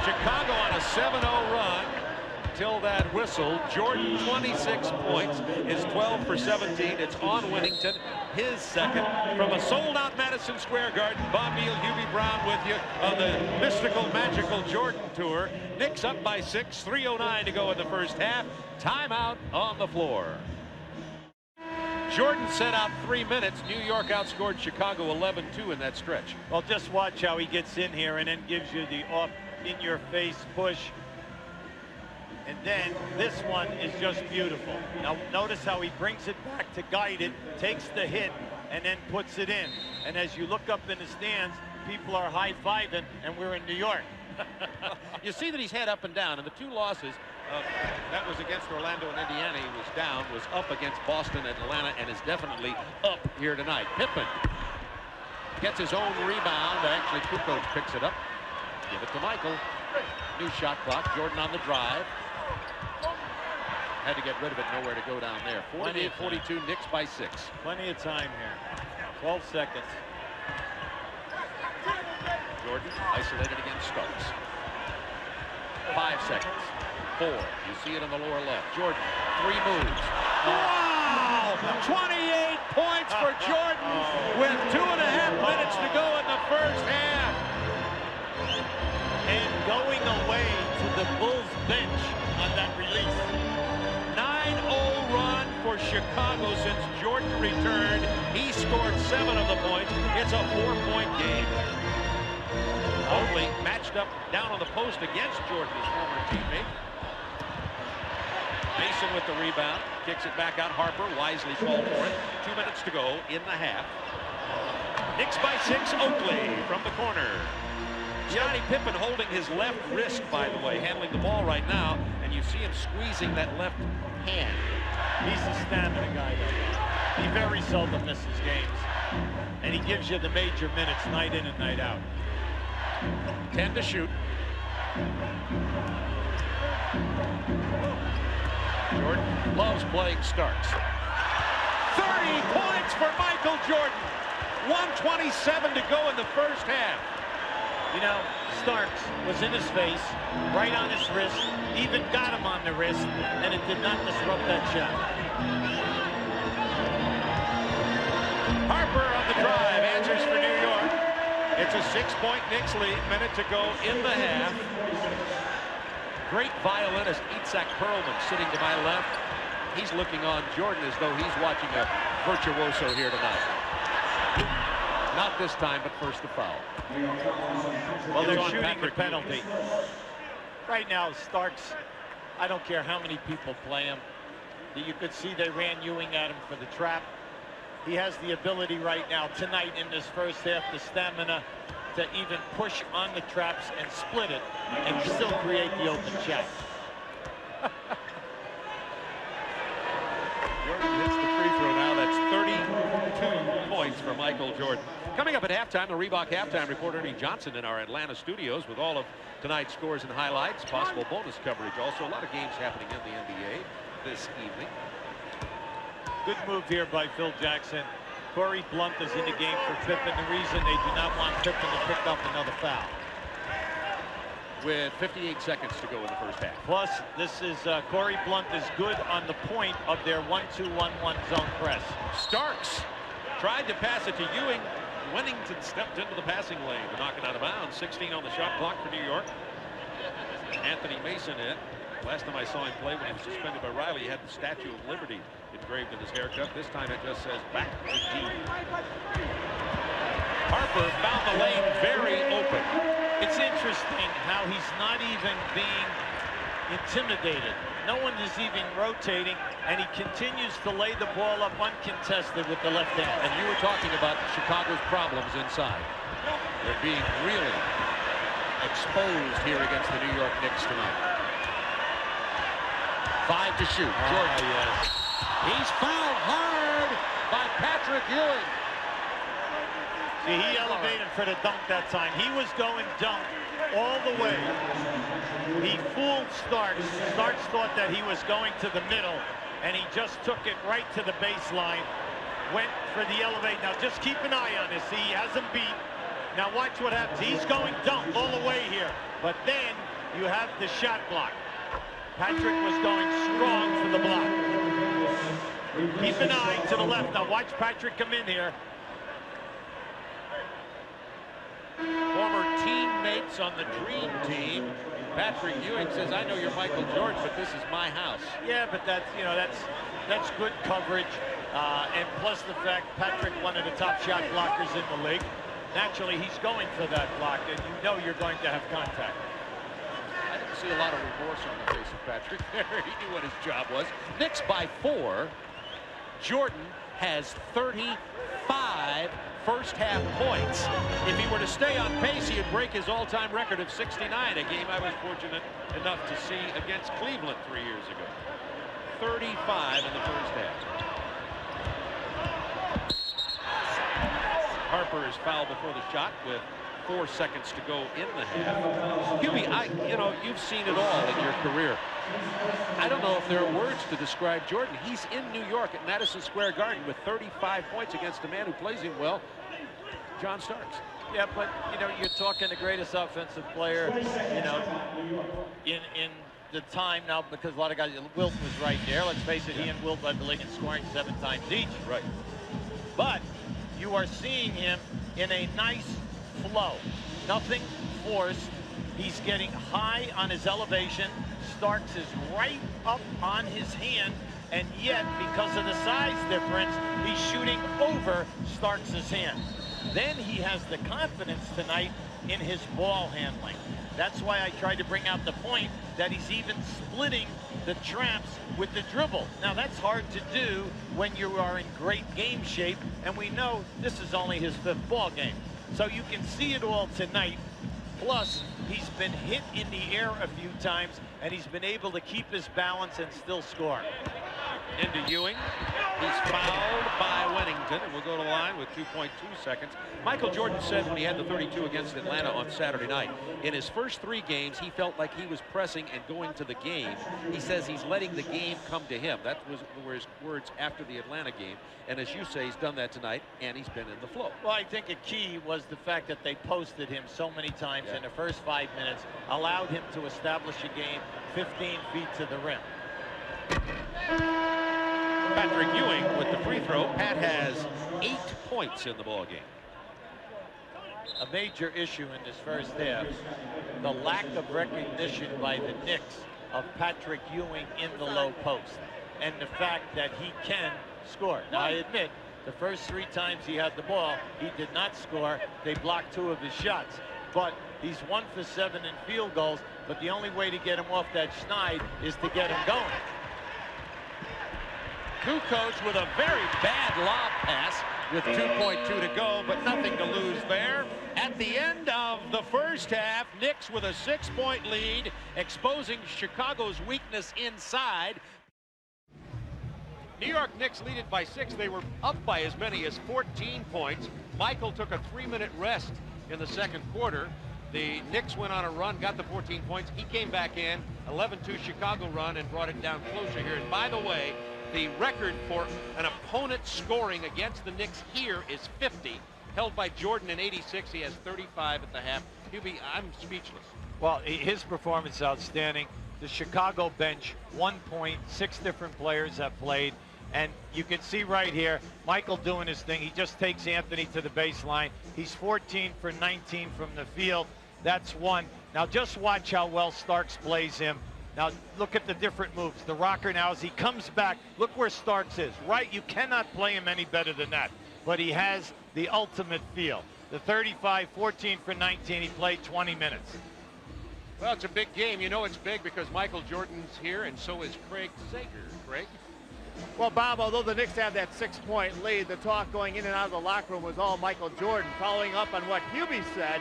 Chicago on a 7-0 run. until that whistle. Jordan, 26 points, is 12 for 17. It's on Winnington, his second. From a sold-out Madison Square Garden, Bob Neal, Hubie Brown with you on the mystical, magical Jordan Tour. Knicks up by 6, 3:09 to go in the first half. Timeout on the floor. Jordan set out 3 minutes. New York outscored Chicago 11-2 in that stretch. Well, just watch how he gets in here and then gives you the off in-your-face push. And then this one is just beautiful. Now notice how he brings it back to guide it, takes the hit, and then puts it in. And as you look up in the stands, people are high-fiving, and we're in New York. You see that he's head up and down, and the two losses, that was against Orlando and Indiana. He was down, was up against Boston and Atlanta, and is definitely up here tonight. Pippen gets his own rebound. Actually, Kukoc picks it up. Give it to Michael. New shot clock. Jordan on the drive. Had to get rid of it. Nowhere to go down there. 48-42. Knicks by 6. Plenty of time here. 12 seconds. Jordan isolated against Starks. 5 seconds. 4. You see it on the lower left. Jordan, 3 moves. Wow! 28 points for Jordan with 2.5 minutes to go in the first half. And going away to the Bulls bench on that release. 9-0 run for Chicago since Jordan returned. He scored 7 of the points. It's a 4-point game. Mobley matched up down on the post against Jordan, his former teammate. Mason with the rebound, kicks it back out. Harper wisely called for it. 2 minutes to go in the half. Knicks by 6. Oakley from the corner. Scottie Pippen holding his left wrist, by the way, handling the ball right now, and you see him squeezing that left hand. He's a stamina guy, though. He very seldom misses games, and he gives you the major minutes night in and night out. 10 to shoot. Jordan loves playing Starks. 30 points for Michael Jordan. 1:27 to go in the first half. You know, Starks was in his face, right on his wrist, even got him on the wrist, and it did not disrupt that shot. Harper on the drive, answers for New York. It's a 6-point Knicks lead, minute to go in the half. Great violinist Itzhak Perlman sitting to my left. He's looking on Jordan as though he's watching a virtuoso here tonight. Not this time, but first the foul. Well, they're shooting the penalty. Right now, Starks, I don't care how many people play him. You could see they ran Ewing at him for the trap. He has the ability right now, tonight in this first half, the stamina to even push on the traps and split it and still create the open shot. Jordan hits the free throw now. That's 32 points for Michael Jordan. Coming up at halftime, the Reebok Halftime Report, Ernie Johnson in our Atlanta studios with all of tonight's scores and highlights, possible bonus coverage. Also, a lot of games happening in the NBA this evening. Good move here by Phil Jackson. Corey Blunt is in the game for Pippen. The reason they do not want Pippen to pick up another foul. With 58 seconds to go in the first half. Plus, this is Corey Blunt is good on the point of their 1-2-1-1 zone press. Starks tried to pass it to Ewing. Winnington stepped into the passing lane to knock it out of bounds. 16 on the shot clock for New York. Anthony Mason in. Last time I saw him play when he was suspended by Riley, he had the Statue of Liberty engraved in his haircut. This time it just says back to G. Harper found the lane very open. It's interesting how he's not even being intimidated. No one is even rotating, and he continues to lay the ball up uncontested with the left hand. And you were talking about Chicago's problems inside. They're being really exposed here against the New York Knicks tonight. 5 to shoot. Jordan. Yes. He's fouled hard by Patrick Ewing. See, he elevated for the dunk that time. He was going dunk all the way. He fooled Starks. Starks thought that he was going to the middle, and he just took it right to the baseline. Went for the elevate. Now, just keep an eye on this. He has him beat. Now, watch what happens. He's going dunk all the way here. But then you have the shot block. Patrick was going strong for the block. Keep an eye to the left. Now watch Patrick come in here. Former teammates on the Dream Team. Patrick Ewing says, I know you're Michael Jordan, but this is my house. Yeah, but that's, you know, that's good coverage. And plus the fact Patrick, one of the top shot blockers in the league. Naturally, he's going for that block, and you know you're going to have contact. I didn't see a lot of remorse on the face of Patrick there. He knew what his job was. Knicks by 4. Jordan has 35 first-half points. If he were to stay on pace, he would break his all-time record of 69, a game I was fortunate enough to see against Cleveland 3 years ago. 35 in the first half. Harper is fouled before the shot with 4 seconds to go in the half. Hubie, you know, you've seen it all in your career. I don't know if there are words to describe Jordan. He's in New York at Madison Square Garden with 35 points against a man who plays him well, John Starks. Yeah, but, you know, you're talking the greatest offensive player, you know, in the time now, because a lot of guys, Wilt was right there. Let's face it, he and Wilt led the league in scoring 7 times each. Right. But you are seeing him in a nice flow. Nothing forced. He's getting high on his elevation. Starks is right up on his hand, and yet, because of the size difference, he's shooting over Starks' hand. Then he has the confidence tonight in his ball handling. That's why I tried to bring out the point that he's even splitting the traps with the dribble. Now, that's hard to do when you are in great game shape, and we know this is only his 5th ball game. So you can see it all tonight. Plus, he's been hit in the air a few times, and he's been able to keep his balance and still score. Into Ewing. He's fouled by Wennington, and we'll go to the line with 2.2 seconds. Michael Jordan said when he had the 32 against Atlanta on Saturday night, in his first 3 games, he felt like he was pressing and going to the game. He says he's letting the game come to him. That were his words after the Atlanta game. And as you say, he's done that tonight, and he's been in the flow. Well, I think a key was the fact that they posted him so many times in the first 5 minutes, allowed him to establish a game 15 feet to the rim. Patrick Ewing with the free throw. Pat has 8 points in the ball game. A major issue in this first half, the lack of recognition by the Knicks of Patrick Ewing in the low post, and the fact that he can score. Now, I admit, the first 3 times he had the ball, he did not score. They blocked 2 of his shots, but he's 1 for 7 in field goals, but the only way to get him off that schneid is to get him going. Kukoc with a very bad lob pass with 2.2 to go, but nothing to lose there. At the end of the first half, Knicks with a 6-point lead, exposing Chicago's weakness inside. New York Knicks lead it by 6. They were up by as many as 14 points. Michael took a 3-minute rest in the second quarter. The Knicks went on a run, got the 14 points. He came back in, 11-2 Chicago run, and brought it down closer here. And by the way, the record for an opponent scoring against the Knicks here is 50, held by Jordan in 86. He has 35 at the half. Hubie, I'm speechless. Well, his performance is outstanding. The Chicago bench, 1 point, 6 different players have played. And you can see right here, Michael doing his thing. He just takes Anthony to the baseline. He's 14 for 19 from the field. That's 1. Now just watch how well Starks plays him. Now look at the different moves. The rocker now, as he comes back, look where Starks is, right? You cannot play him any better than that. But he has the ultimate feel. The 35, 14 for 19, he played 20 minutes. Well, it's a big game. You know it's big because Michael Jordan's here, and so is Craig Sager. Craig? Well, Bob, although the Knicks have that 6-point lead, the talk going in and out of the locker room was all Michael Jordan. Following up on what Hubie said,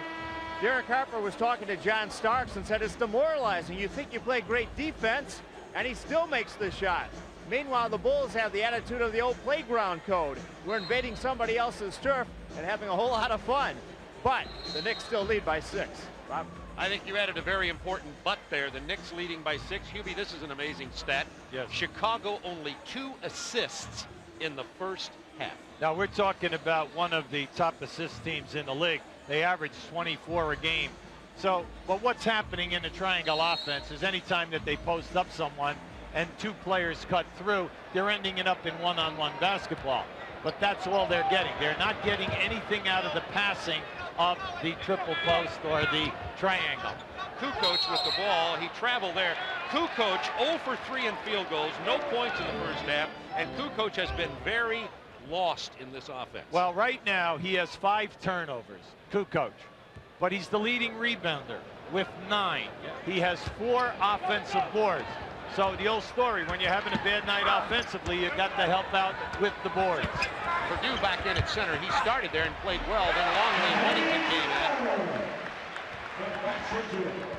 Derek Harper was talking to John Starks and said it's demoralizing. You think you play great defense, and he still makes the shot. Meanwhile, the Bulls have the attitude of the old playground code. We're invading somebody else's turf and having a whole lot of fun. But the Knicks still lead by 6. Bob? I think you added a very important but there. The Knicks leading by 6. Hubie, this is an amazing stat. Yes. Chicago only 2 assists in the first half. Now we're talking about one of the top assist teams in the league. They average 24 a game. So, but what's happening in the triangle offense is anytime that they post up someone and two players cut through, they're ending it up in one-on-one basketball. But that's all they're getting. They're not getting anything out of the passing of the triple post or the triangle. Kukoc with the ball. He traveled there. Kukoc 0 for 3 in field goals, no points in the first half, and Kukoc has been very lost in this offense. Well, right now he has 5 turnovers, Kukoc, but he's the leading rebounder with 9. He has 4 offensive boards. So the old story, when you're having a bad night offensively, you've got to help out with the boards. Purdue back in at center. He started there and played well. Then Longley Whittington came in.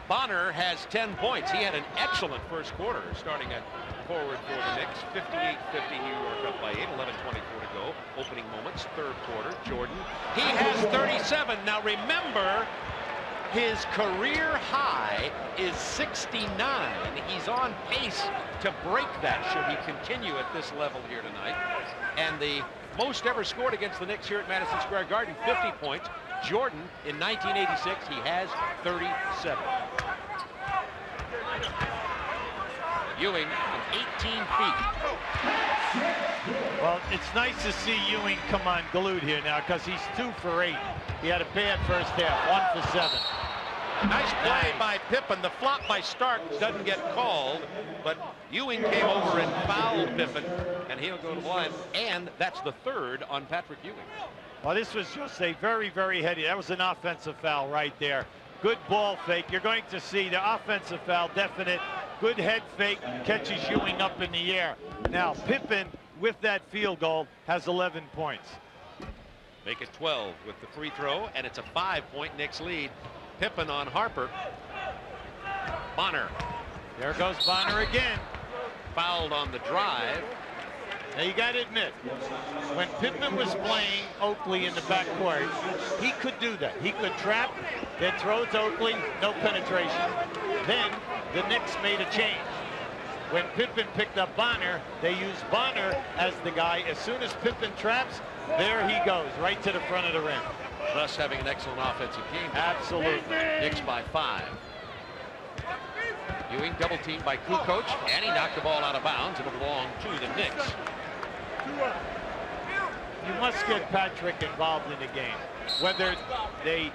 Bonner has 10 points. He had an excellent first quarter, starting at forward for the Knicks. 58-50, New York up by 8. 11:24 to go. Opening moments, third quarter. Jordan. He has 37. Now remember, his career high is 69. He's on pace to break that should he continue at this level here tonight. And the most ever scored against the Knicks here at Madison Square Garden, 50 points. Jordan, in 1986, he has 37. Ewing, 18 feet. Well, it's nice to see Ewing come unglued here now because he's 2 for 8. He had a bad first half, 1 for 7. Nice play by Pippen. The flop by Stark doesn't get called, but Ewing came over and fouled Pippen, and he'll go to the line. And that's the 3rd on Patrick Ewing. Well, this was just a very, very heady. That was an offensive foul right there. Good ball fake. You're going to see the offensive foul, definite. Good head fake, catches Ewing up in the air. Now, Pippen, with that field goal, has 11 points. Make it 12 with the free throw, and it's a 5-point Knicks lead. Pippen on Harper. Bonner. There goes Bonner again. Fouled on the drive. Now you got to admit, when Pippen was playing Oakley in the backcourt, he could do that. He could trap, then throw it to Oakley, no penetration. Then the Knicks made a change. When Pippen picked up Bonner, they used Bonner as the guy. As soon as Pippen traps, there he goes, right to the front of the rim. Thus having an excellent offensive game. Absolutely. Knicks by 5. Ewing double teamed by Kukoc, and he knocked the ball out of bounds. It'll belong to the Knicks. You must get Patrick involved in the game, whether they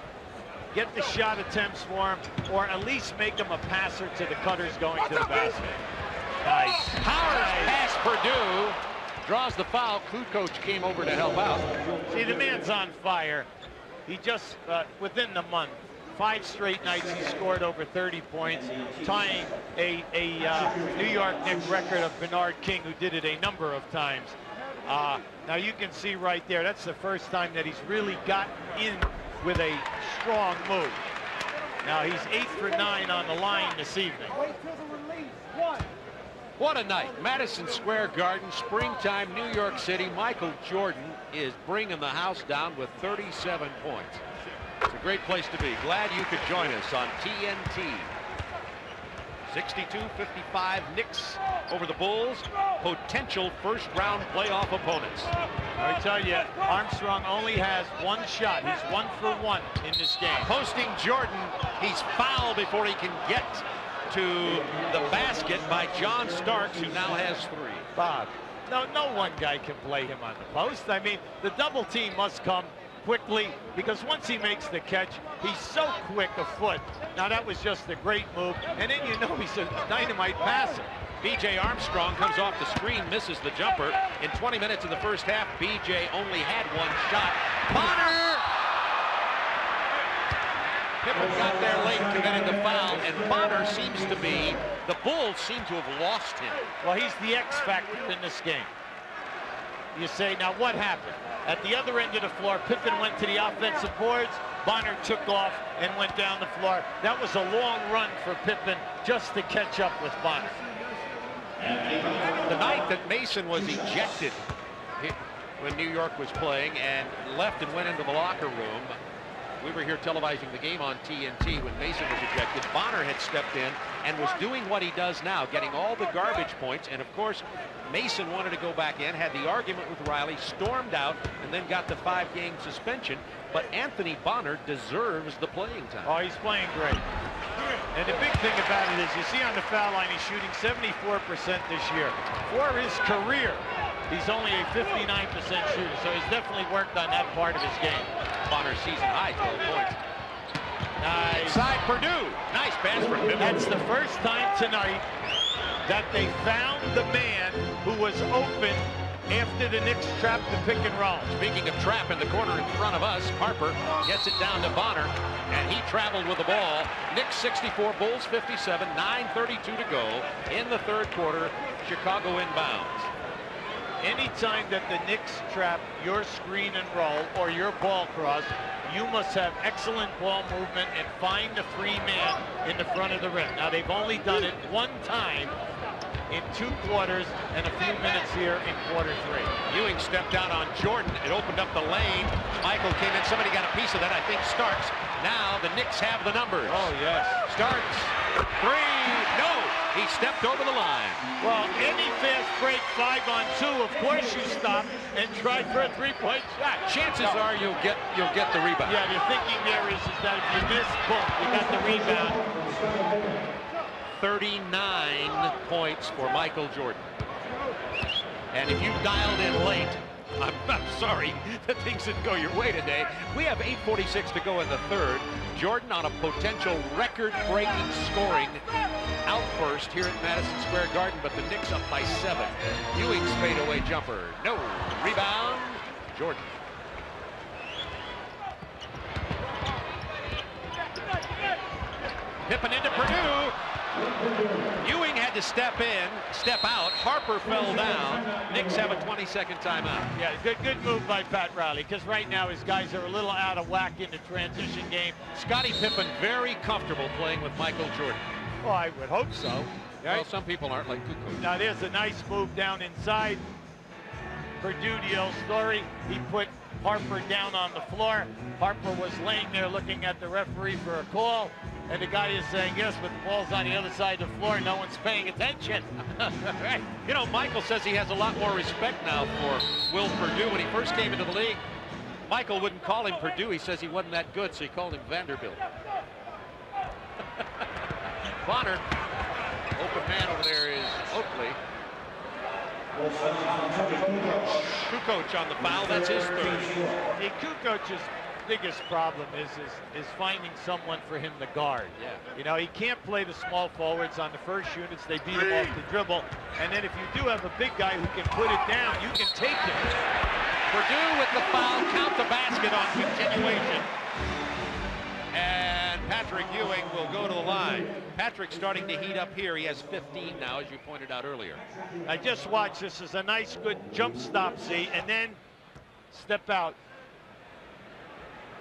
get the shot attempts for him or at least make him a passer to the cutters going to the basket. Nice. Powers past Purdue, draws the foul. Kukoc came over to help out. See, the man's on fire. He just, within the month, 5 straight nights he scored over 30 points, tying a New York Knicks record of Bernard King, who did it a number of times. Now you can see right there, that's the first time that he's really gotten in with a strong move. Now he's 8 for 9 on the line this evening. What a night. Madison Square Garden, springtime, New York City. Michael Jordan is bringing the house down with 37 points. It's a great place to be. Glad you could join us on TNT. 62-55 Knicks over the Bulls. Potential first-round playoff opponents. I tell you, Armstrong only has 1 shot. He's 1 for 1 in this game. Posting Jordan. He's fouled before he can get to the basket by John Starks, who now has 3. Bob, no one guy can play him on the post. I mean, the double team must come quickly because once he makes the catch, he's so quick a foot. Now that was just a great move, and then you know he's a dynamite passer. B.J. Armstrong comes off the screen, misses the jumper. In 20 minutes of the first half, B.J. only had 1 shot. Bonner! Pippen got there late committing the foul, and Bonner seems to be, the Bulls seem to have lost him. Well, he's the X factor in this game. You say, now what happened? At the other end of the floor, Pippen went to the offensive boards. Bonner took off and went down the floor. That was a long run for Pippen just to catch up with Bonner. The night that Mason was ejected when New York was playing and left and went into the locker room, We were here televising the game on TNT when Mason was ejected. Bonner had stepped in and was doing what he does now, getting all the garbage points. And of course, Mason wanted to go back in, had the argument with Riley, stormed out, and then got the 5-game suspension. But Anthony Bonner deserves the playing time. Oh, he's playing great. And the big thing about it is, you see on the foul line, he's shooting 74% this year. For his career, he's only a 59% shooter, so he's definitely worked on that part of his game. Bonner's season high, 12 points. Nice. Inside Purdue. Nice pass from him. That's the first time tonight that they found the man who was open after the Knicks trapped the pick and roll. Speaking of trap in the corner in front of us, Harper gets it down to Bonner, and he traveled with the ball. Knicks 64, Bulls 57, 9:32 to go in the third quarter. Chicago inbounds. Anytime that the Knicks trap your screen and roll or your ball cross, you must have excellent ball movement and find the free man in the front of the rim. Now, they've only done it one time in 2 quarters and a few minutes here in quarter 3. Ewing stepped out on Jordan. It opened up the lane. Michael came in. Somebody got a piece of that. I think Starks. Now the Knicks have the numbers. Oh, yes. Starks. 3. No. He stepped over the line. Well, any fast break 5-on-2, of course you stop and try for a 3-point shot. Chances are you'll get the rebound. Yeah, the thinking there is that if you miss, boom, you got the rebound. 39 points for Michael Jordan. And if you've dialed in late, I'm sorry that things didn't go your way today. We have 8:46 to go in the third. Jordan on a potential record-breaking scoring outburst here at Madison Square Garden, but the Knicks up by 7. Ewing's fadeaway jumper. No. Rebound. Jordan. Pippen into Purdue. Ewing had to step in, step out. Harper fell down. Knicks have a 20-second timeout. Yeah, good move by Pat Riley, because right now his guys are a little out of whack in the transition game. Scottie Pippen very comfortable playing with Michael Jordan. Well, I would hope so. Well, some people aren't, like Kukoc. Now there's a nice move down inside. Purdue, the old story. He put Harper down on the floor. Harper was laying there looking at the referee for a call. And the guy is saying, yes, but the ball's on the other side of the floor. No one's paying attention. Right. You know, Michael says he has a lot more respect now for Will Purdue. When he first came into the league, Michael wouldn't call him Purdue. He says he wasn't that good, so he called him Vanderbilt. Bonner. Open man over there is Oakley. Kukoc on the foul. That's his third. Hey, Kukoc's biggest problem is finding someone for him to guard. Yeah. You know, he can't play the small forwards on the first units. They beat him off the dribble. And then if you do have a big guy who can put it down, you can take him. Purdue with the foul. Count the basket on continuation. And Patrick Ewing will go to the line. Patrick starting to heat up here. He has 15 now, as you pointed out earlier. I just watched. This is a nice, good jump stop, see, and then step out.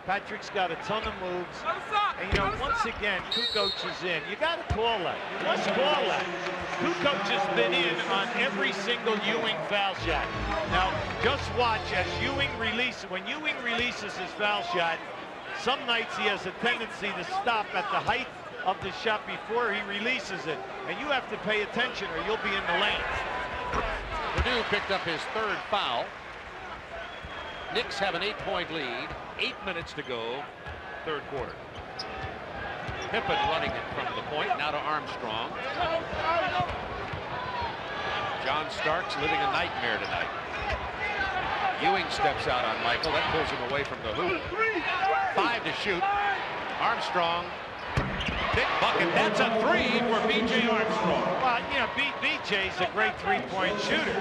Patrick's got a ton of moves. And, you know, once again, Kukoc is in. You got to call that. You must call that. Kukoc has been in on every single Ewing foul shot. Now, just watch as Ewing releases. When Ewing releases his foul shot, some nights he has a tendency to stop at the height of the shot before he releases it. And you have to pay attention or you'll be in the lane. Purdue picked up his third foul. Knicks have an 8-point lead. 8 minutes to go, third quarter. Pippen running it from the point, now to Armstrong. John Starks living a nightmare tonight. Ewing steps out on Michael. That pulls him away from the hoop. 5 to shoot. Armstrong. Big bucket. That's a 3 for B.J. Armstrong. Well, you know, B.J.'s a great three-point shooter.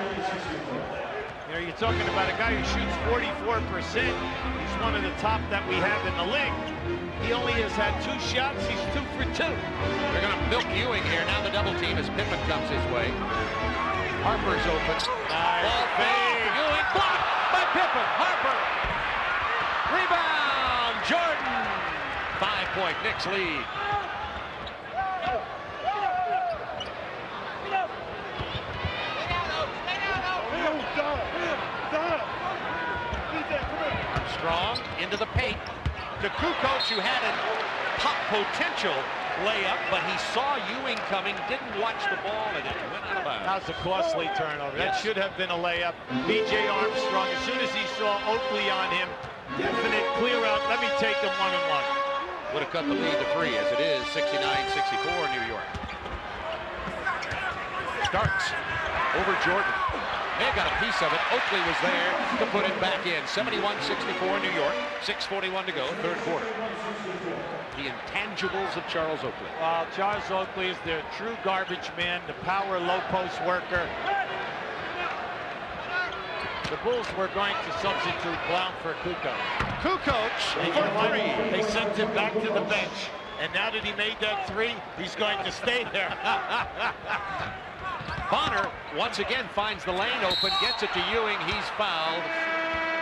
You know, you're talking about a guy who shoots 44%. He's one of the top that we have in the league. He only has had 2 shots. He's 2 for 2. They're going to milk Ewing here. Now the double team as Pippen comes his way. Harper's open. Nice. Ball fake. Ewing blocked by Pippen. Harper. Rebound. Jordan. 5-point Knicks lead. Armstrong into the paint. to Kukoc, who had a potential layup, but he saw Ewing coming, didn't watch the ball, and it went out of bounds. That was a costly turnover. That should have been a layup. B.J. Armstrong, as soon as he saw Oakley on him, definite clear out. Let me take them one-on-one. Would have cut the lead to 3 as it is 69-64 New York. Starks over Jordan. They got a piece of it. Oakley was there to put it back in. 71-64 New York. 6:41 to go, third quarter. The intangibles of Charles Oakley. Well, Charles Oakley is their true garbage man, the power low post worker. The Bulls were going to substitute Blount for Kukoc. Kukoc for for 3. They sent him back to the bench. And now that he made that 3, he's going to stay there. Bonner once again finds the lane open, gets it to Ewing. He's fouled.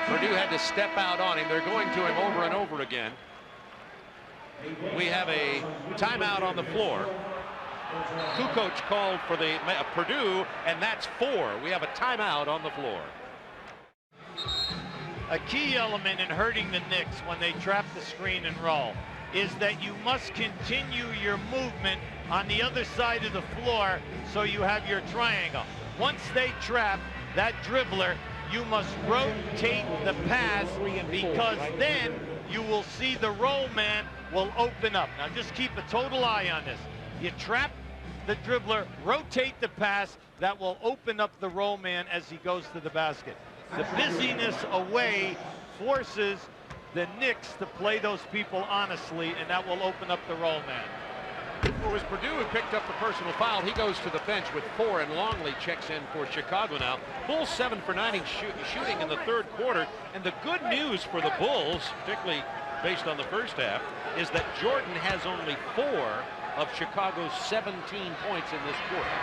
Purdue had to step out on him. They're going to him over and over again. We have a timeout on the floor. Kukoc called for the Purdue, and that's 4. We have a timeout on the floor. A key element in hurting the Knicks when they trap the screen and roll is that you must continue your movement on the other side of the floor so you have your triangle. Once they trap that dribbler, you must rotate the pass because then you will see the roll man will open up. Now just keep a total eye on this. You trap the dribbler, rotate the pass, that will open up the roll man as he goes to the basket. The busyness away forces the Knicks to play those people honestly, and that will open up the roll man. It was Purdue who picked up the personal foul. He goes to the bench with 4, and Longley checks in for Chicago now. Bulls 7 for 9 shooting in the third quarter. And the good news for the Bulls, particularly based on the first half, is that Jordan has only 4 of Chicago's 17 points in this quarter.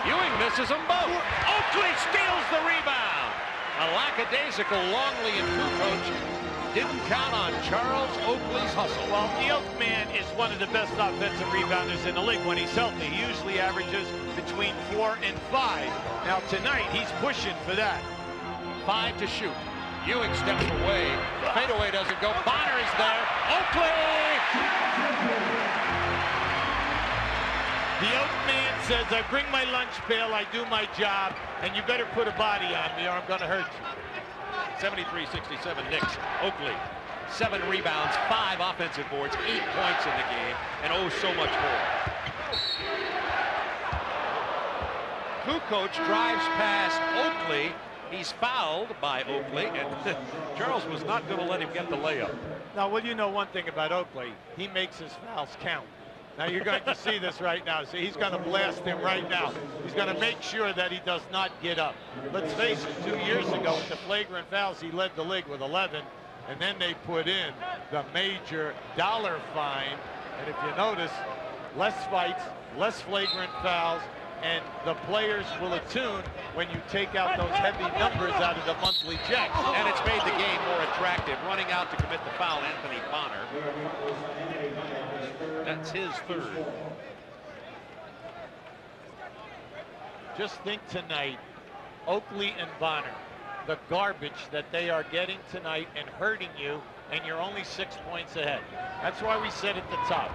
Ewing misses them both. Oakley steals the rebound. A lackadaisical Longley and Kukoc didn't count on Charles Oakley's hustle. Well, the Oak man is one of the best offensive rebounders in the league when he's healthy. He usually averages between 4 and 5. Now tonight, he's pushing for that. 5 to shoot. Ewing steps away. Fadeaway doesn't go. Bonner is there. Oakley! The Oak man says, I bring my lunch pail, I do my job, and you better put a body on me or I'm going to hurt you. 73-67 Knicks. Oakley, 7 rebounds, 5 offensive boards, 8 points in the game, and oh so much more. Kukoc drives past Oakley. He's fouled by Oakley, and Charles was not going to let him get the layup. Now, well, you know one thing about Oakley, he makes his fouls count. Now you're going to see this right now. See, he's going to blast him right now. He's going to make sure that he does not get up. Let's face it, 2 years ago with the flagrant fouls, he led the league with 11, and then they put in the major dollar fine. And if you notice, less fights, less flagrant fouls, and the players will attune when you take out those heavy numbers out of the monthly checks. And it's made the game more attractive. Running out to commit the foul, Anthony Bonner. That's his 3rd. Just think tonight, Oakley and Bonner, the garbage that they are getting tonight and hurting you, and you're only 6 points ahead. That's why we said at the top,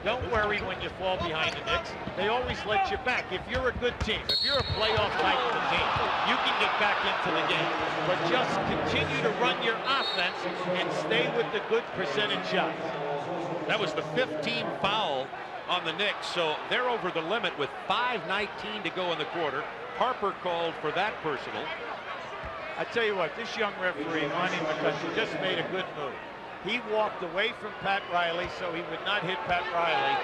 don't worry when you fall behind the Knicks. They always let you back. If you're a good team, if you're a playoff type of team, you can get back into the game. But just continue to run your offense and stay with the good percentage shots. That was the 15th foul on the Knicks, so they're over the limit with 5:19 to go in the quarter. Harper called for that personal. I tell you what, this young referee, Lonnie McCutcheon, just made a good move. He walked away from Pat Riley so he would not hit Pat Riley,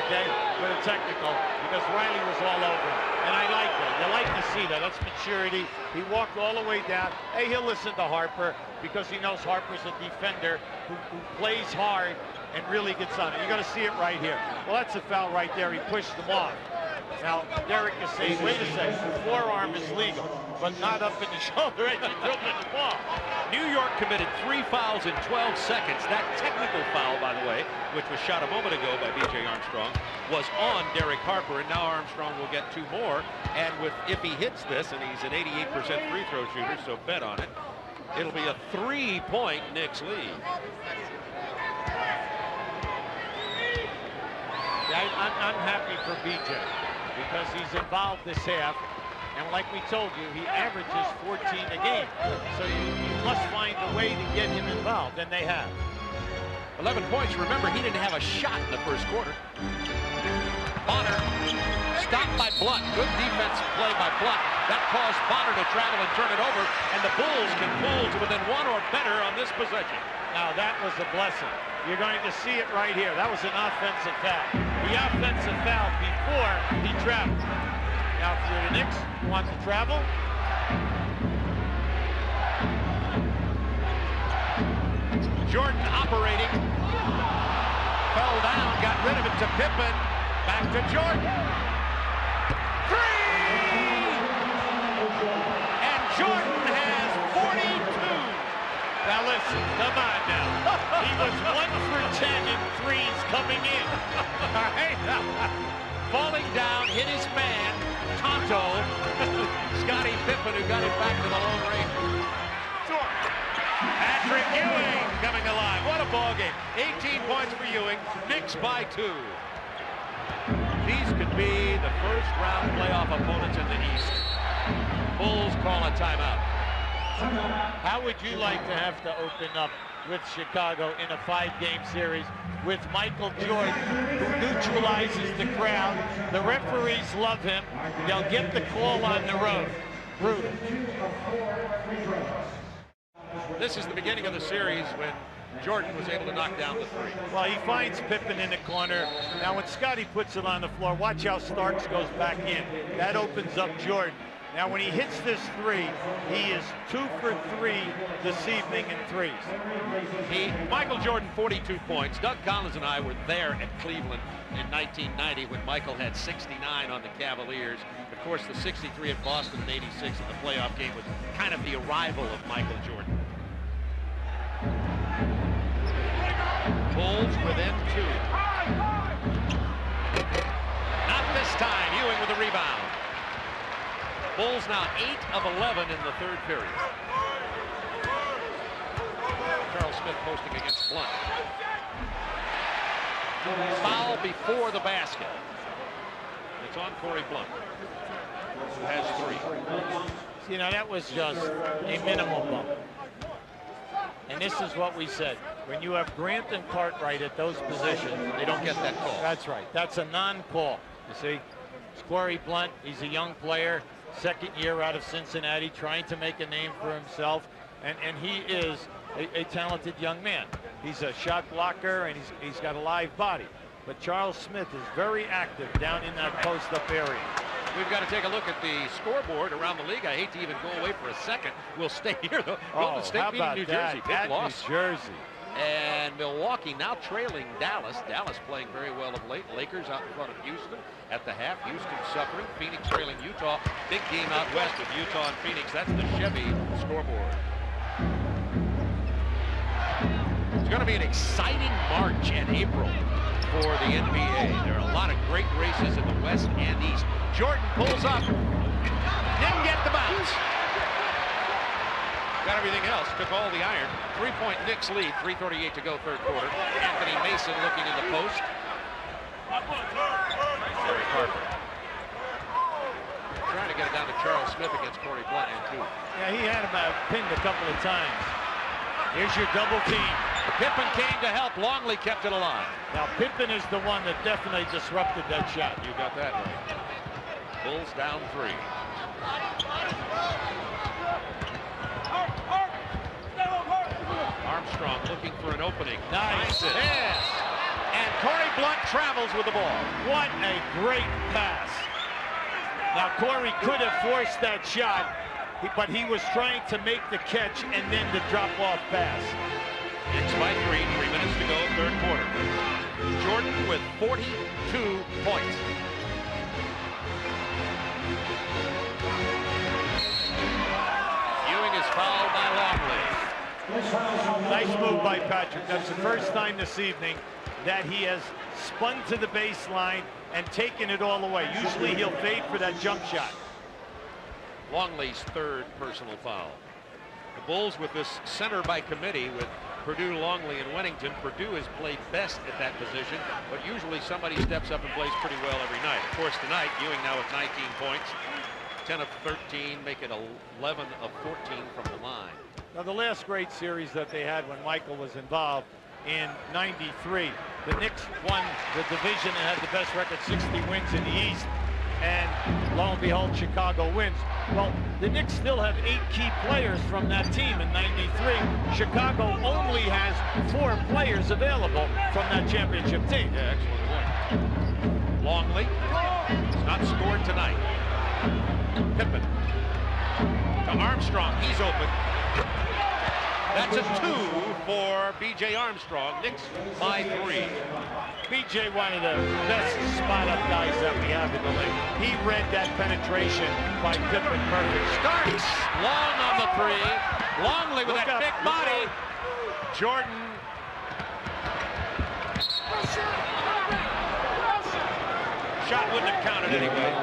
okay, with a technical, because Riley was all over him. And I like that. You like to see that. That's maturity. He walked all the way down. Hey, he'll listen to Harper because he knows Harper's a defender who plays hard and really gets on it. You're going to see it right here. Well, that's a foul right there. He pushed him off. Now, Derek is saying, wait a second, forearm is legal, but not up in the shoulder as you're dribbling the ball. New York committed 3 fouls in 12 seconds. That technical foul, by the way, which was shot a moment ago by B.J. Armstrong, was on Derek Harper, and now Armstrong will get 2 more. And if he hits this, and he's an 88% free throw shooter, so bet on it, It'll be a 3-point Knicks lead. I'm happy for BJ because he's involved this half. And like we told you, he averages 14 a game. So you must find a way to get him involved, and they have. 11 points. Remember, he didn't have a shot in the first quarter. Bonner stopped by Blunt. Good defense play by Blunt. That caused Bonner to travel and turn it over, and the Bulls can pull to within 1 or better on this possession. Now that was a blessing. You're going to see it right here. That was an offensive foul. The offensive foul before he traveled. Now if you're the Knicks, you want to travel. Jordan operating. Fell down, got rid of it to Pippen. Back to Jordan. 3! And Jordan has 42. Now listen, come on now. He was 1 for 10 in threes coming in. All right. Falling down, hit his man, Tonto. Scottie Pippen, who got it back to the Lone Ranger. Patrick Ewing coming alive. What a ball game. 18 points for Ewing. Knicks by 2. These could be the first round playoff opponents in the East. Bulls call a timeout. How would you like to have to open up with Chicago in a 5-game series with Michael Jordan, who neutralizes the crowd? The referees love him. They'll get the call on the road. Brutal. This is the beginning of the series when Jordan was able to knock down the 3. Well, he finds Pippen in the corner. Now, when Scottie puts it on the floor, watch how Starks goes back in. That opens up Jordan. Now, when he hits this 3, he is 2 for 3 this evening in threes. Michael Jordan, 42 points. Doug Collins and I were there at Cleveland in 1990 when Michael had 69 on the Cavaliers. Of course, the 63 at Boston in 86 in the playoff game was kind of the arrival of Michael Jordan. Bulls within 2. Not this time. Ewing with a rebound. Bulls now 8 of 11 in the 3rd period. Charles Smith posting against Blunt. Foul before the basket. It's on Corey Blunt, who has 3. You know, that was just a minimal bump. And this is what we said. When you have Grant and Cartwright at those positions, They don't get that call. that's right. That's a non-call. You see, it's Corey Blunt. He's a young player, 2nd year out of Cincinnati, trying to make a name for himself. And he is a talented young man. He's a shot blocker, and he's got a live body. But Charles Smith is very active down in that post-up area. We've got to take a look at the scoreboard around the league. I hate to even go away for a second. We'll stay here, though. Golden State beating New Jersey. Big loss. New Jersey. And Milwaukee now trailing Dallas. Dallas playing very well of late. Lakers out in front of Houston at the half. Houston suffering. Phoenix trailing Utah. Big game out west with Utah and Phoenix. That's the Chevy scoreboard. It's going to be an exciting March and April for the NBA. There are a lot of great races in the West and East. Jordan pulls up. Didn't get the bounce. Got everything else. Took all the iron. 3-point Knicks lead. 3:38 to go, 3rd quarter. Anthony Mason looking in the post. Gary Harper trying to get it down to Charles Smith against Corey Blunt and 2. Yeah, he had him pinned a couple of times. Here's your double team. Pippen came to help. Longley kept it alive. Now, Pippen is the one that definitely disrupted that shot. You got that right. Bulls down 3. Armstrong looking for an opening. Nice. Yes. And Corey Blunt travels with the ball. What a great pass. Now, Corey could have forced that shot, but he was trying to make the catch and then the drop-off pass. Knicks by 3, 3 minutes to go, 3rd quarter. Jordan with 42 points. Ewing is fouled by Longley. Nice move by Patrick. That's the first time this evening that he has spun to the baseline and taken it all away. Usually he'll fade for that jump shot. Longley's 3rd personal foul. The Bulls with this center by committee with Purdue, Longley, and Wennington. Purdue has played best at that position, but usually somebody steps up and plays pretty well every night. Of course, tonight, Ewing now with 19 points, 10 of 13, make it 11 of 14 from the line. Now, the last great series that they had when Michael was involved in '93, the Knicks won the division and had the best record, 60 wins in the East, and lo and behold, Chicago wins. Well, the Knicks still have 8 key players from that team in '93. Chicago only has 4 players available from that championship team. Yeah, excellent point. Longley has not scored tonight. Pippen to Armstrong. He's open. That's a 2 for B.J. Armstrong. Knicks by 3. B.J. one of the best spot-up guys that we have in the league. He read that penetration by Pippen perfect. Starks long on the 3. Longley with that big body. Jordan. Shot wouldn't have counted anyway.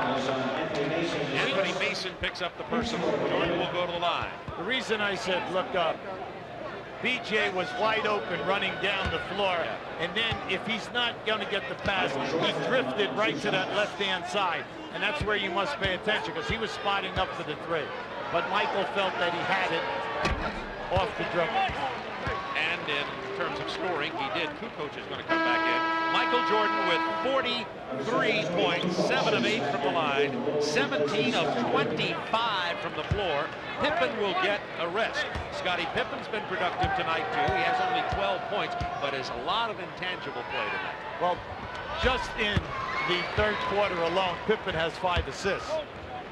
Anthony Mason picks up the personal. Jordan will go to the line. The reason I said look up, B.J. was wide open running down the floor, and then if he's not going to get the pass, he drifted right to that left-hand side, and that's where you must pay attention because he was spotting up for the 3. But Michael felt that he had it off the dribble. And in terms of scoring, he did. Kukoc is going to come back in. Michael Jordan with 43 points, 7 of 8 from the line, 17 of 25 from the floor. Pippen will get a rest. Scottie Pippen's been productive tonight, too. He has only 12 points, but has a lot of intangible play tonight. Well, just in the 3rd quarter alone, Pippen has 5 assists.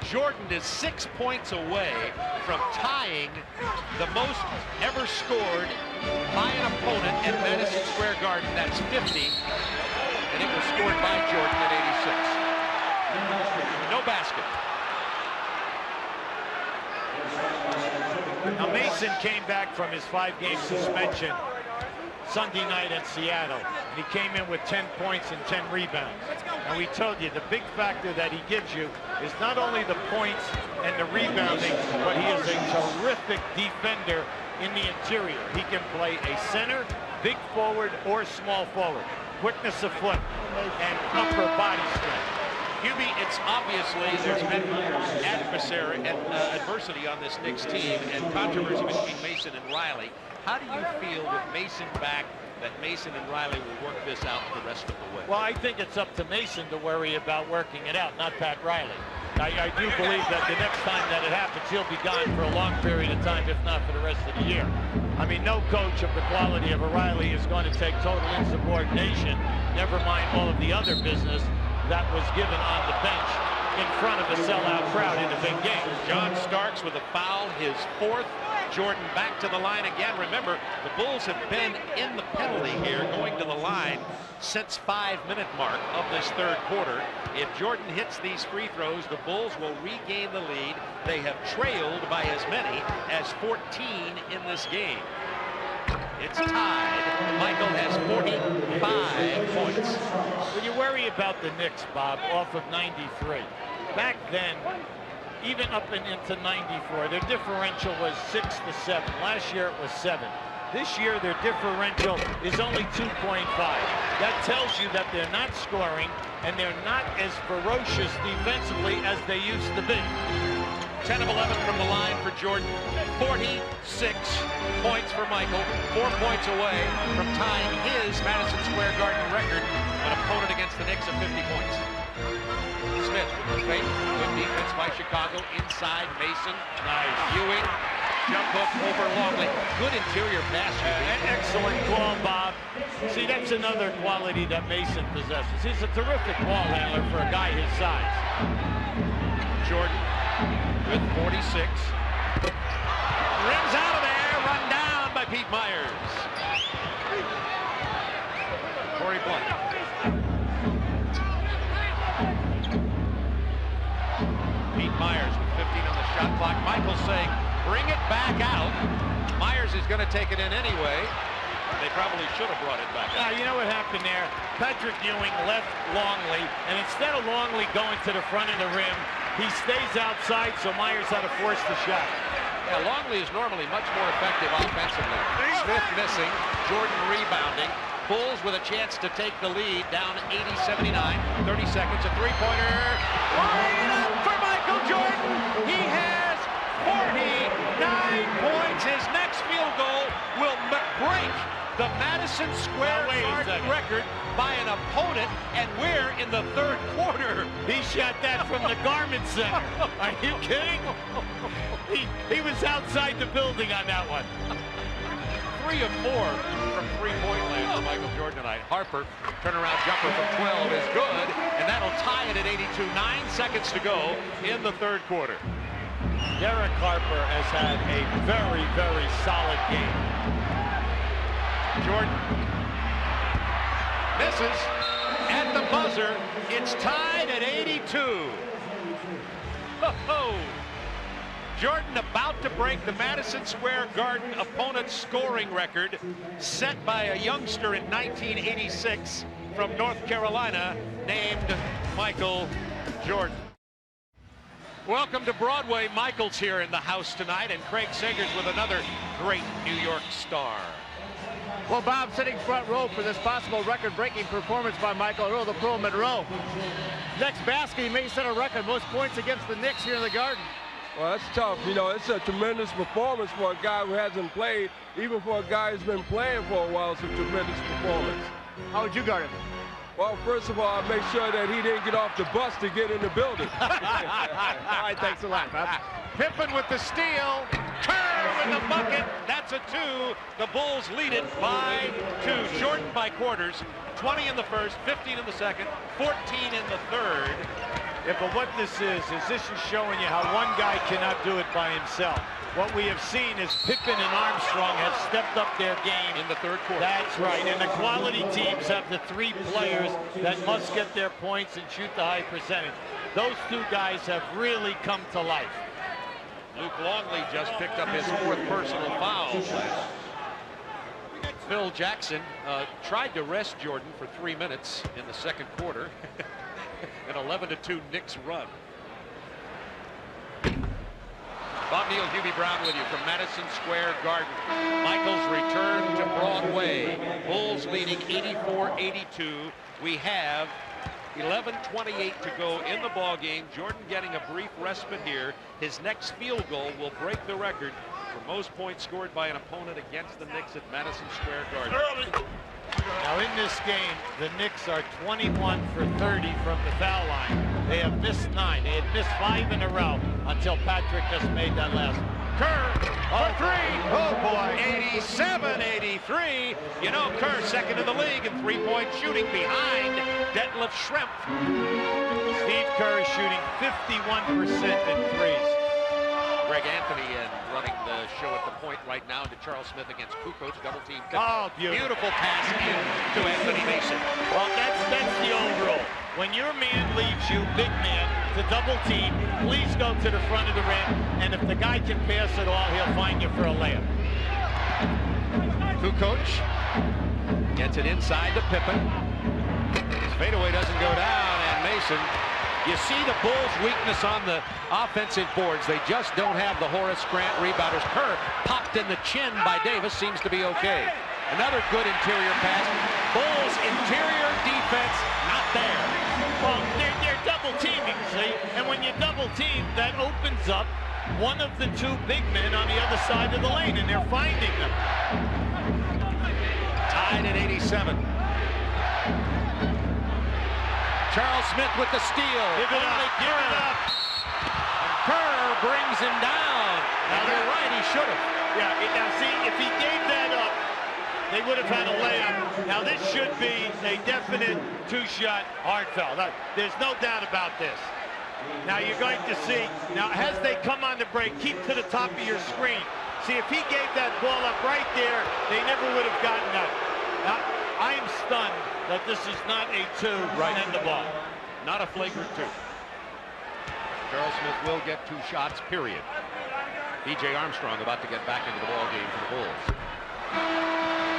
Jordan is 6 points away from tying the most ever scored by an opponent at Madison Square Garden. That's 50, and it was scored by Jordan at 86. No basket. Now Mason came back from his 5-game suspension Sunday night in Seattle, and he came in with 10 points and 10 rebounds. And we told you the big factor that he gives you is not only the points and the rebounding, but he is a terrific defender in the interior. He can play a center, big forward, or small forward. Quickness of foot and upper body strength. Hubie, it's obviously there's been adversity on this Knicks team and controversy between Mason and Riley. How do you feel with Mason back that Mason and Riley will work this out the rest of the way? Well, I think it's up to Mason to worry about working it out, not Pat Riley. I do believe that the next time that it happens, he'll be gone for a long period of time, if not for the rest of the year. I mean, no coach of the quality of a Riley is going to take total insubordination, never mind all of the other business that was given on the bench in front of a sellout crowd in a big game. John Starks with a foul, his 4th. Jordan back to the line again. Remember, the Bulls have been in the penalty here, going to the line since 5-minute mark of this 3rd quarter. If Jordan hits these free throws, the Bulls will regain the lead. They have trailed by as many as 14 in this game. It's tied. Michael has 45 points. Well, you worry about the Knicks, Bob, off of 93. Back then, even up into 94, their differential was 6 to 7. Last year it was 7. This year their differential is only 2.5. That tells you that they're not scoring and they're not as ferocious defensively as they used to be. 10 of 11 from the line for Jordan. 46 points for Michael. 4 points away from tying his Madison Square Garden record, an opponent against the Knicks of 50 points. Smith with the fake. Good defense by Chicago. Inside Mason. Nice. Ewing. Jump hook over Longley. Good interior pass. An excellent call, Bob. See, that's another quality that Mason possesses. He's a terrific ball handler for a guy his size. Jordan with 46. Rims out of there. Run down by Pete Myers. Corey Blunt. Pete Myers with 15 on the shot clock. Michael saying, bring it back out. Myers is going to take it in anyway. They probably should have brought it back out. You know what happened there? Patrick Ewing left Longley, and instead of Longley going to the front of the rim, he stays outside, so Myers had to force the shot. Yeah, Longley is normally much more effective offensively. Smith missing, Jordan rebounding. Bulls with a chance to take the lead, down 80-79. 30 seconds, a three-pointer. Line it up for Michael Jordan. He has 49 points. His next field goal will break the Madison Square Garden record by an opponent, and we're in the third quarter. He shot that from the Garment Center. Are you kidding? He was outside the building on that one. 3 of 4 from three-point land for Michael Jordan tonight. Harper, turnaround jumper from 12 is good, and that'll tie it at 82. 9 seconds to go in the third quarter. Derek Harper has had a very, very solid game. Jordan misses at the buzzer. It's tied at 82. Ho-ho! Jordan about to break the Madison Square Garden opponent's scoring record set by a youngster in 1986 from North Carolina named Michael Jordan. Welcome to Broadway. Michael's here in the house tonight, and Craig Sagers with another great New York star. Well, Bob, sitting front row for this possible record-breaking performance by Michael Earl, the Pearl Monroe. Next basket, he may set a record, most points against the Knicks here in the Garden. Well, that's tough. You know, it's a tremendous performance for a guy who hasn't played. Even for a guy who's been playing for a while, it's a tremendous performance. How would you guard him? Well, first of all, I make sure that he didn't get off the bus to get in the building. All right, thanks a lot, Bob. Pippen with the steal. Kerr with the bucket. That's a 2. The Bulls lead it by 2. Shortened by quarters. 20 in the first, 15 in the second, 14 in the third. Yeah, but what this is this is showing you how one guy cannot do it by himself. What we have seen is Pippen and Armstrong have stepped up their game In the third quarter. That's right, and the quality teams have the 3 players that must get their points and shoot the high percentage. Those 2 guys have really come to life. Luke Longley just picked up his 4th personal foul. Phil Jackson tried to rest Jordan for 3 minutes in the second quarter. An 11-2 Knicks run. Bob Neal, Hubie Brown with you from Madison Square Garden. Michael's return to Broadway. Bulls leading 84-82. We have 11:28 to go in the ball game. Jordan getting a brief respite here. His next field goal will break the record for most points scored by an opponent against the Knicks at Madison Square Garden. Now in this game, the Knicks are 21 for 30 from the foul line. They have missed 9. They had missed 5 in a row until Patrick just made that last one. Kerr for 3. Oh boy. 87-83. You know, Kerr second in the league in three-point shooting behind Detlef Schrempf. Steve Kerr is shooting 51% in threes. Greg Anthony running the show at the point right now to Charles Smith against Kukoc, double team. Oh, beautiful pass in to Anthony Mason. Well, that's the old rule. When your man leaves you, big man, to double team, please go to the front of the rim, and if the guy can pass it all, he'll find you for a layup. Kukoc gets it inside to Pippen. His fadeaway doesn't go down, and Mason. You see the Bulls' weakness on the offensive boards. They just don't have the Horace Grant rebounders. Kerr popped in the chin by Davis, seems to be okay. Another good interior pass. Bulls' interior defense not there. Well, they're double teaming, see? And when you double team, that opens up one of the 2 big men on the other side of the lane, and they're finding them. Tied at 87. Charles Smith with the steal. Give it up. And Kerr brings him down. Now you're right, he should have. Yeah, now see, if he gave that up, they would have had a layup. Now this should be a definite 2-shot hard foul. There's no doubt about this. Now you're going to see, now as they come on the break, keep to the top of your screen. See, if he gave that ball up right there, they never would have gotten that. Now, I am stunned that this is not a 2 right in the ball. Not a flagrant 2. Charles Smith will get 2 shots, period. B.J. Armstrong about to get back into the ball game for the Bulls.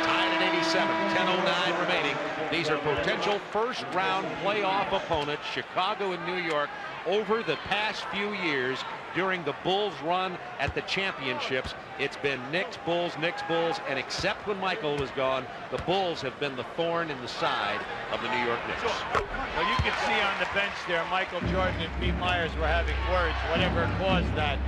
Tied at 87, 10:09 remaining. These are potential first-round playoff opponents, Chicago and New York. over the past few years during the Bulls run at the championships, it's been Knicks, Bulls, and except when Michael was gone, the Bulls have been the thorn in the side of the New York Knicks. Well, you can see on the bench there, Michael Jordan and Pete Myers were having words, whatever caused that.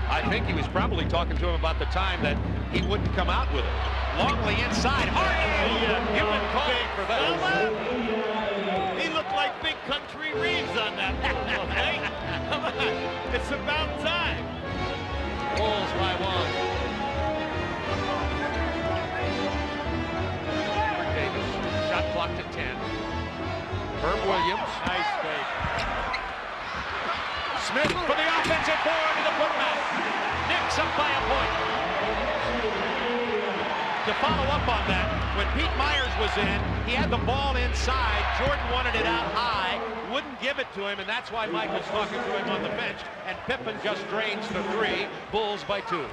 I think he was probably talking to him about the time that he wouldn't come out with it. Longley inside. Human calling for that. He looked like Big Country Reeves on that. Okay? Come on. It's about time. Bulls by one. Davis. Shot clocked at 10. Herb Williams. Nice fake. Smith for the offensive board to the putback. Knicks up by a point. To follow up on that, when Pete Myers was in, he had the ball inside. Jordan wanted it out high, wouldn't give it to him, and that's why Michael's talking to him on the bench. And Pippen just drains the three. Bulls by 2. Go.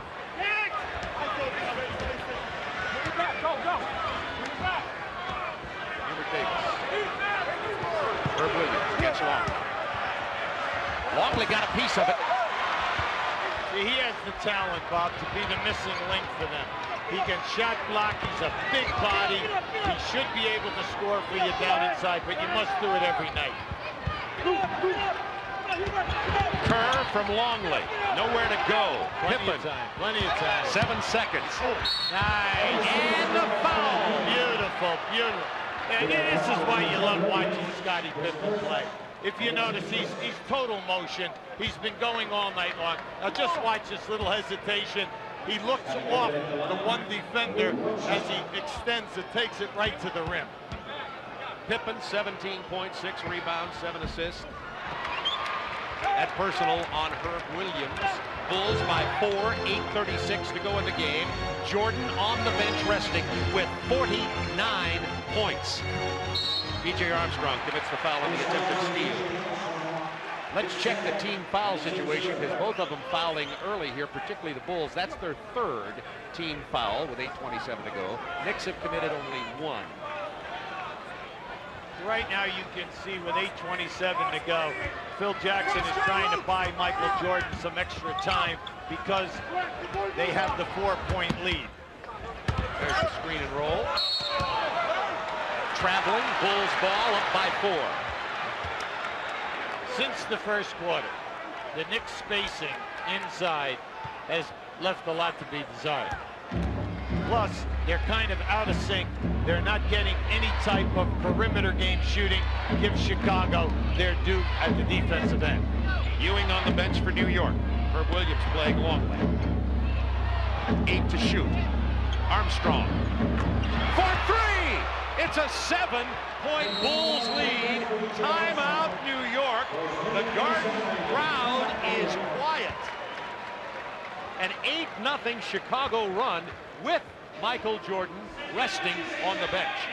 Hubert Davis. Herb Williams gets long. Longley got a piece of it. See, he has the talent, Bob, to be the missing link for them. He can shot block. He's a big body. He should be able to score for you down inside, but you must do it every night. Kerr from Longley. Nowhere to go. Plenty of time. Plenty of time. 7 seconds. Nice. And the foul. Beautiful, beautiful. And this is why you love watching Scottie Pippen play. If you notice, he's total motion. He's been going all night long. Now just watch this little hesitation. He looks off the one defender as he extends it, takes it right to the rim. Pippen, 17 points, 6 rebounds, 7 assists. That personal on Herb Williams. Bulls by 4, 8:36 to go in the game. Jordan on the bench resting with 49 points. B.J. Armstrong commits the foul on the attempted steal. Let's check the team foul situation because both of them fouling early here, particularly the Bulls. That's their 3rd team foul with 8:27 to go. Knicks have committed only 1. Right now you can see with 8:27 to go, Phil Jackson is trying to buy Michael Jordan some extra time because they have the 4-point lead. There's the screen and roll. Traveling, Bulls ball up by 4. Since the first quarter, the Knicks spacing inside has left a lot to be desired. Plus, they're kind of out of sync. They're not getting any type of perimeter game shooting. Give Chicago their due at the defensive end. Ewing on the bench for New York. Herb Williams playing Longley. 8 to shoot. Armstrong for 3. It's a 7-point Bulls lead. Timeout, New York. The Garden crowd is quiet. An 8-0 Chicago run with Michael Jordan resting on the bench.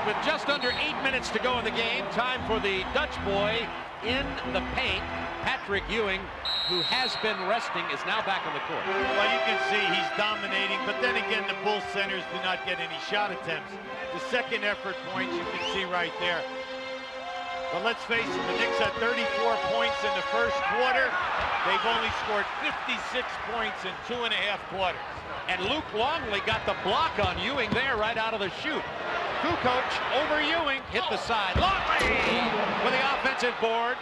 With just under 8 minutes to go in the game, time for the Dutch boy in the paint. Patrick Ewing, who has been resting, is now back on the court. Well, you can see he's dominating, but then again, the Bulls centers do not get any shot attempts. The second effort points you can see right there. But let's face it, the Knicks had 34 points in the first quarter. They've only scored 56 points in 2.5 quarters. And Luke Longley got the block on Ewing there right out of the chute. Kukoc over Ewing, hit the side. Longley with the offensive board.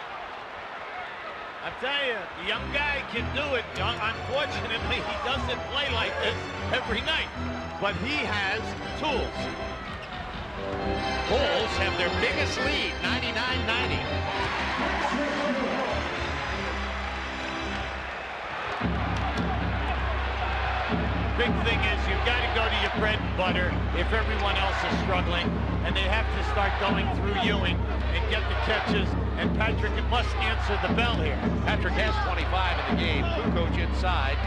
I'm telling you, the young guy can do it. Unfortunately, he doesn't play like this every night, but he has tools. Bulls have their biggest lead, 99-90. Big thing is you've got to go to your bread and butter if everyone else is struggling, and they have to start going through Ewing and get the catches, and Patrick must answer the bell here. Patrick has 25 in the game. Kukoc inside.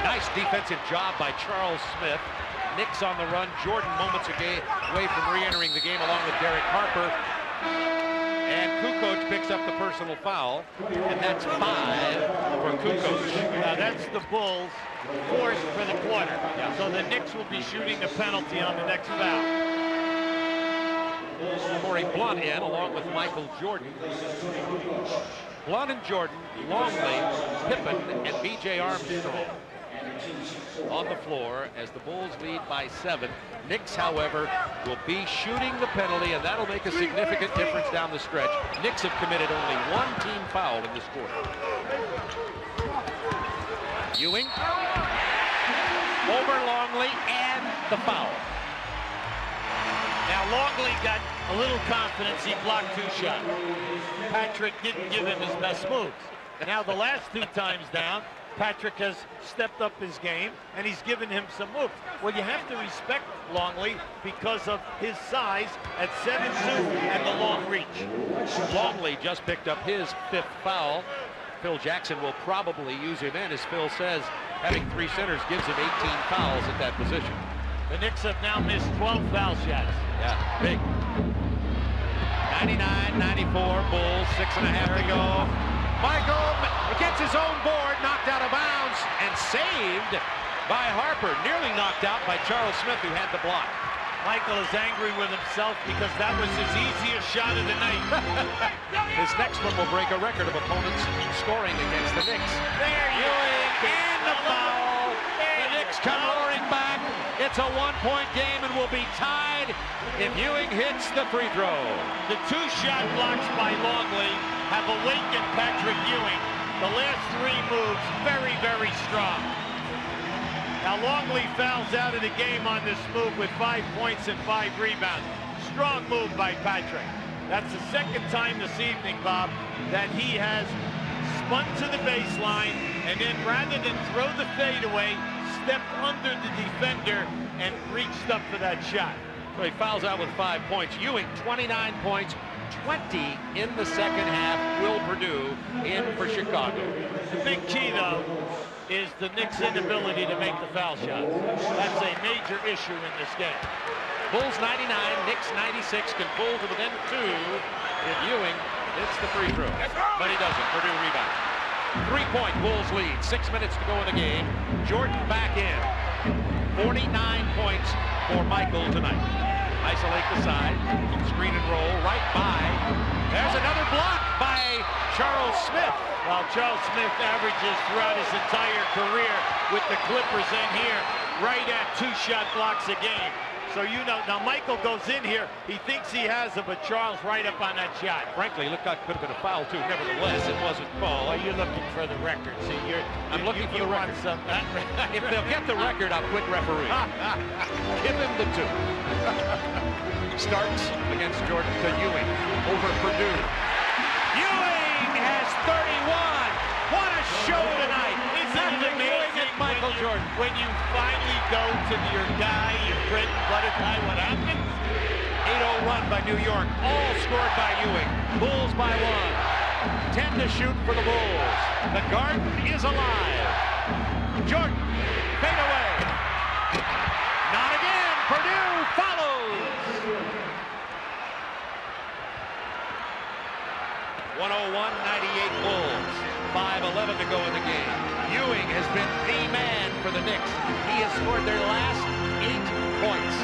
Nice defensive job by Charles Smith. Knicks on the run. Jordan moments away from re-entering the game along with Derek Harper. And Kukoc picks up the personal foul, and that's 5 for Kukoc. Now that's the Bulls' fourth for the quarter. So the Knicks will be shooting the penalty on the next foul. Corey Blunt in along with Michael Jordan. Blunt and Jordan, Longley, Pippen, and B.J. Armstrong on the floor as the Bulls lead by 7. Knicks, however, will be shooting the penalty, and that'll make a significant difference down the stretch. Knicks have committed only 1 team foul in this quarter. Ewing over Longley and the foul. Now Longley got a little confidence. He blocked 2 shots. Patrick didn't give him his best moves. Now the last 2 times down, Patrick has stepped up his game, and he's given him some moves. Well, you have to respect Longley because of his size at 7'2" and the long reach. Longley just picked up his 5th foul. Phil Jackson will probably use him in, as Phil says, having 3 centers gives him 18 fouls at that position. The Knicks have now missed 12 foul shots. Yeah, big. 99-94, Bulls, 6.5 to go. Michael gets his own board, knocked out of bounds, and saved by Harper. Nearly knocked out by Charles Smith, who had the block. Michael is angry with himself because that was his easiest shot of the night. His next one will break a record of opponents scoring against the Knicks. There Ewing and the foul. The Knicks come roaring back. It's a 1-point game and will be tied if Ewing hits the free throw. The 2 shot blocks by Longley have awakened Patrick Ewing. The last 3 moves, very, very strong. Now Longley fouls out of the game on this move with 5 points and 5 rebounds. Strong move by Patrick. That's the 2nd time this evening, Bob, that he has spun to the baseline and then rather than throw the fadeaway, stepped under the defender and reached up for that shot. So he fouls out with 5 points. Ewing, 29 points, 20 in the second half. Will Perdue in for Chicago. The big key, though, is the Knicks' inability to make the foul shots. That's a major issue in this game. Bulls 99, Knicks 96, can pull to within 2 if Ewing hits the free throw. But he doesn't. Perdue rebound. 3-point Bulls lead. 6 minutes to go in the game. Jordan back in. 49 points for Michael tonight. Isolate the side. Screen and roll right by. There's another block by Charles Smith. Well, Charles Smith averages throughout his entire career with the Clippers in here right at 2 shot blocks a game. So you know, now Michael goes in here, he thinks he has it, but Charles right up on that shot. Frankly, it looked like it could have been a foul too. Nevertheless, it wasn't called. Well, you're looking for the record. See, I'm looking for the record. If they'll get the record, I'll quit refereeing. Give him the 2. Starks against Jordan to Ewing over Perdue. Ewing has 31. What a show tonight. Isn't it amazing Michael Jordan. When you finally go to your guy, your bread and butter guy, what happens? 8-0 run by New York, all scored by Ewing. Bulls by 1. 10 to shoot for the Bulls. The Garden is alive. Jordan, fade away. Not again. Perdue follows. 101-98 Bulls. 5:11 to go in the game. Ewing has been the man for the Knicks. He has scored their last 8 points.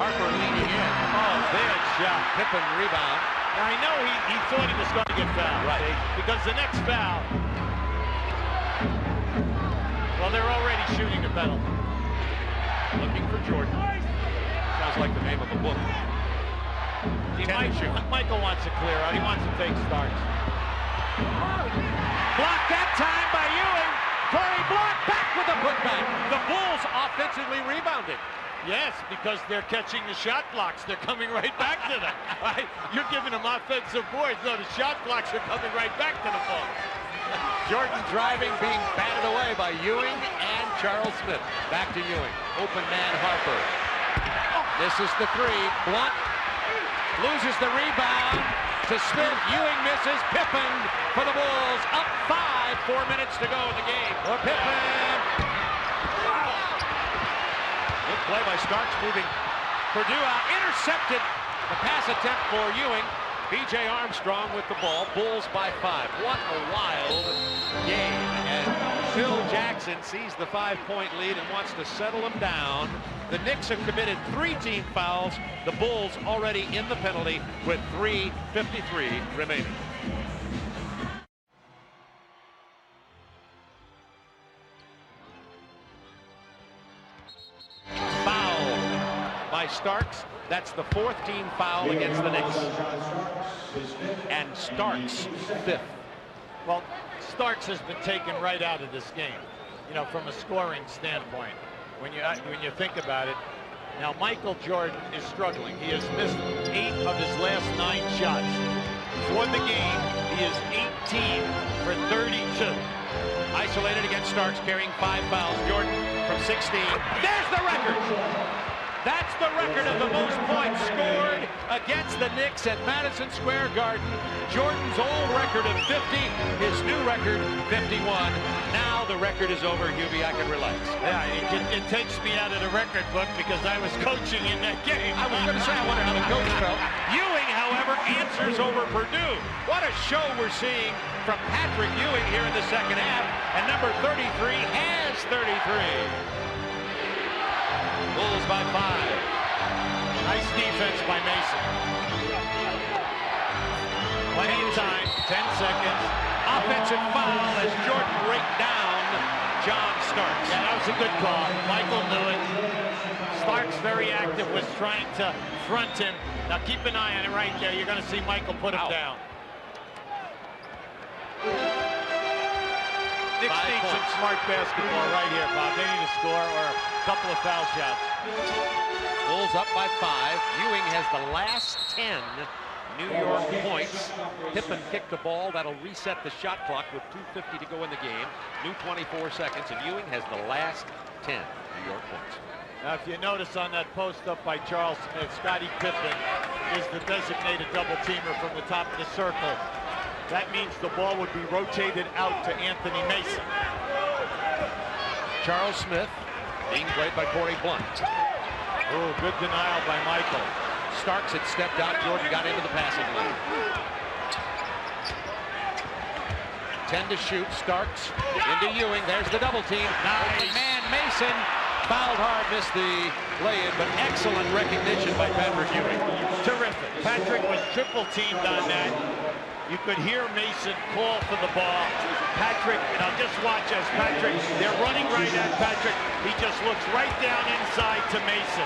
Harper leading in. Oh, big shot. Pippen rebound. Now I know he thought he was going to get fouled. Right. Because the next foul, well, they're already shooting the penalty. Looking for Jordan. Sounds like the name of a book. Michael wants to clear out. He wants to take Starks. Blocked that time by Ewing. Curry blocked back with a putback. The Bulls offensively rebounded. Yes, because they're catching the shot blocks. They're coming right back to them. Right? You're giving them offensive boards. No, the shot blocks are coming right back to the Bulls. Jordan driving, being batted away by Ewing and Charles Smith. Back to Ewing. Open man Harper. This is the 3. Blunt loses the rebound to Smith. Ewing misses. Pippen for the Bulls. Up 5. 4 minutes to go in the game. Pippen. Good play by Starks, moving Perdue out. Intercepted The pass attempt for Ewing. B.J. Armstrong with the ball. Bulls by 5. What a wild game. And Phil Jackson sees the 5-point lead and wants to settle them down. The Knicks have committed 3 team fouls. The Bulls already in the penalty with 3:53 remaining. Foul by Starks. That's the 4th team foul against the Knicks. And Starks 5th. Well, Starks has been taken right out of this game, you know, from a scoring standpoint. When you think about it, now Michael Jordan is struggling. He has missed 8 of his last 9 shots. For the game, he is 18 for 32. Isolated against Starks, carrying 5 fouls. Jordan from 16. There's the record! That's the record of the most points scored against the Knicks at Madison Square Garden. Jordan's old record of 50, his new record 51. Now the record is over, Hubie. I can relax. Yeah, it takes me out of the record book because I was coaching in that game. I was going to say, I wonder how the coach felt. Ewing, however, answers over Purdue. What a show we're seeing from Patrick Ewing here in the second half. And number 33 has 33. Bulls by 5. Nice defense by Mason. Plenty of time, 10 seconds. Offensive foul as Jordan raked down John Starks. Yeah, that was a good call. Michael knew it. Starks very active, was trying to front him. Now keep an eye on it right there. You're going to see Michael put him down. Knicks need some smart basketball right here, Bob. They need to score or a couple of foul shots. Bulls up by 5. Ewing has the last 10 New York points. Pippen kicked the ball. That'll reset the shot clock with 2:50 to go in the game. New 24 seconds, and Ewing has the last 10 New York points. Now, if you notice on that post up by Charles Smith, Scottie Pippen is the designated double-teamer from the top of the circle. That means the ball would be rotated out to Anthony Mason. Charles Smith being played by Corey Blunt. Oh, good denial by Michael. Starks had stepped out. Jordan got into the passing lane. 10 to shoot. Starks into Ewing. There's the double team. Nice. Man, Mason fouled hard, missed the lay-in, but excellent recognition by Patrick Ewing. Terrific. Patrick was triple teamed on that. You could hear Mason call for the ball. Patrick, now just watch as Patrick, they're running right at Patrick. He just looks right down inside to Mason.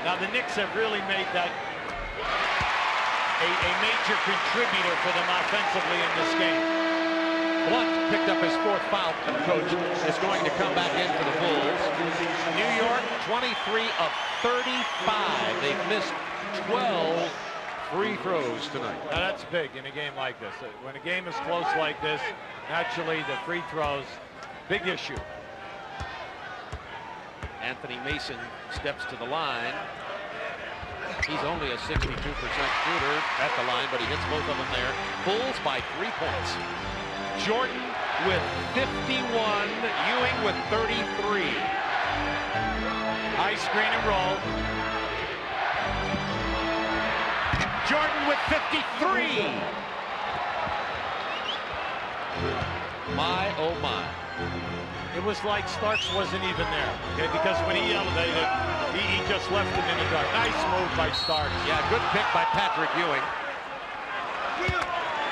Now the Knicks have really made that a major contributor for them offensively in this game. Blunt picked up his 4th foul. The coach is going to come back in for the Bulls. New York, 23 of 35. They've missed 12 free throws tonight. Now that's big in a game like this. When a game is close like this, naturally the free throws, big issue. Anthony Mason steps to the line. He's only a 62% shooter at the line, but he hits both of them there. Bulls by 3 points. Jordan with 51, Ewing with 33. High screen and roll. Jordan with 53. My, oh my. It was like Starks wasn't even there, okay? Because when he elevated, he just left him in the dark. Nice move by Starks. Yeah, good pick by Patrick Ewing.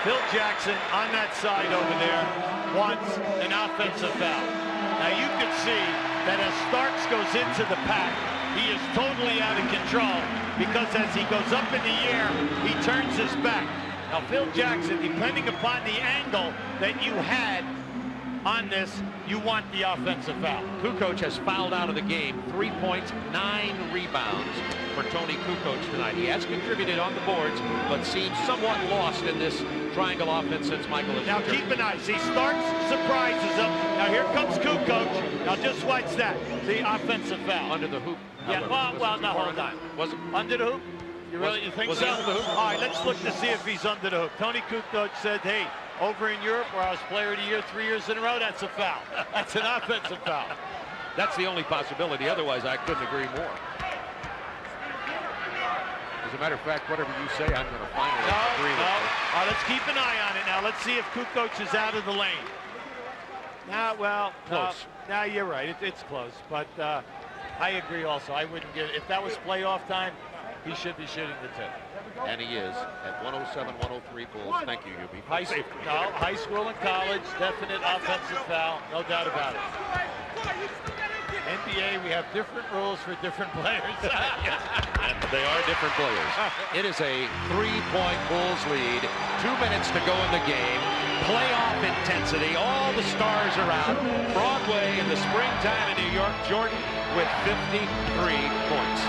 Phil Jackson on that side over there wants an offensive foul. Now you can see that as Starks goes into the pack, he is totally out of control because as he goes up in the air, he turns his back. Now Phil Jackson, depending upon the angle that you had on this, you want the offensive foul. Kukoc has fouled out of the game. 3 points, 9 rebounds for Tony Kukoc tonight. He has contributed on the boards, but seems somewhat lost in this triangle offense since Michael has Now keep an eye. See, Starks surprises him. Now here comes Kukoc. Now just watch that. The offensive foul. under the hoop. Yeah, well, no, hold on. Was it? Under the hoop? You think was so? he under the hoop? All right, let's look to see if he's under the hoop. Tony Kukoc said, hey, over in Europe where I was player of the year 3 years in a row, that's a foul. That's an offensive foul. That's the only possibility. Otherwise, I couldn't agree more. As a matter of fact, whatever you say, I'm going to finally agree with you. Let's keep an eye on it now. Let's see if Kukoc is out of the lane. Now, well, close. Now you're right. It's close, but I agree also. I wouldn't give, if that was playoff time, he should be shooting the tip. And he is at 107, 103 Bulls. Thank you, Hubie. High school and college, definite offensive foul, no doubt about it. NBA, we have different rules for different players. And they are different players. It is a 3-point Bulls lead. 2 minutes to go in the game. Playoff intensity. All the stars are out. Broadway in the springtime in New York. Jordan with 53 points.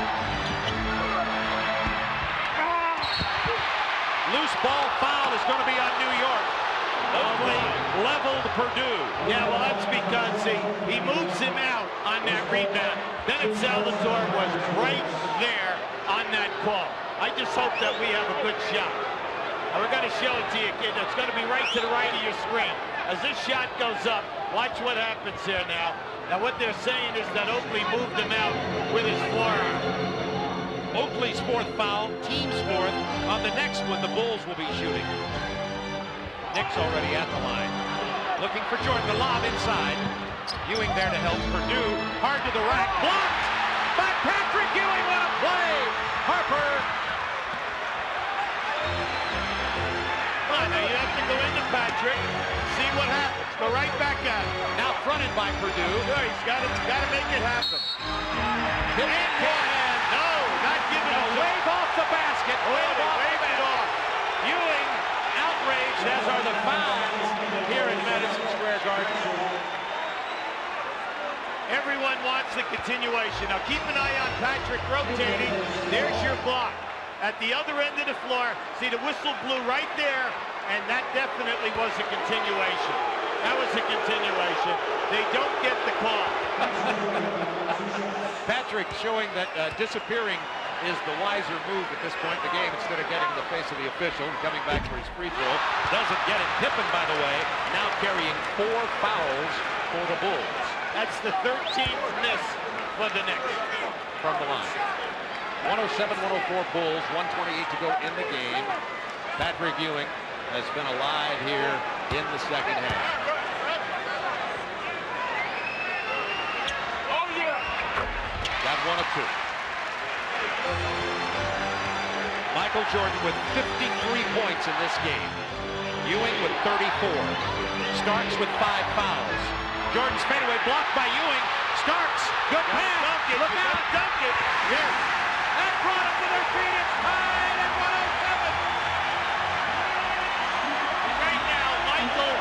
Loose ball foul is going to be on New York. Oakley leveled Purdue. Yeah, well, that's because he moves him out on that rebound. Bennett Salvatore was right there on that call. I just hope that we have a good shot. And we're going to show it to you, kid. It's going to be right to the right of your screen. As this shot goes up, watch what happens here now. Now, what they're saying is that Oakley moved him out with his forearm. Oakley's fourth foul, team's fourth. On the next one, the Bulls will be shooting. Nick's already at the line. Looking for Jordan, the lob inside. Ewing there to help Purdue. Hard to the rack, blocked by Patrick Ewing. What a play! Harper. Come on, now you have to go into Patrick, see what happens. Go right back at him. Now fronted by Purdue. Sure, he's got to make it happen. Hit and forehand. No, not giving A it. wave off the basket. Wave off the basket. Ewing outraged, as are the fans here in Madison Square Garden. Everyone wants the continuation. Now keep an eye on Patrick rotating. There's your block. At the other end of the floor, see the whistle blew right there, and that definitely was a continuation. That was a continuation. They don't get the call. Patrick showing that disappearing is the wiser move at this point in the game instead of getting in the face of the official. Coming back for his free throw. Doesn't get it. Pippen, by the way, now carrying 4 fouls for the Bulls. That's the 13th miss for the Knicks. From the line. 107-104 Bulls, 128 to go in the game. Patrick Ewing has been alive here in the second half. Got 1 of 2. Michael Jordan with 53 points in this game. Ewing with 34. Starks with 5 fouls. Jordan's fadeaway blocked by Ewing. Starks, good pass. Look out, dunk it. Yes. And brought him to their feet. It's tied at 107. Right now, Michael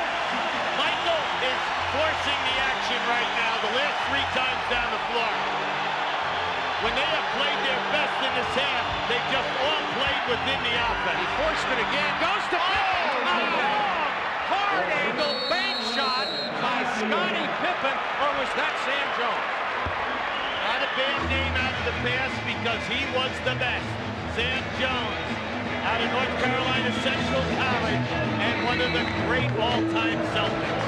is forcing the action right now. The last 3 times down the floor. When they have played their best in this half, they've just all played within the offense. He forced it again. Goes to hard angle bank shot by Scottie Pippen, or was that Sam Jones? Not a bad name out of the past because he was the best. Sam Jones out of North Carolina Central College and one of the great all-time Celtics.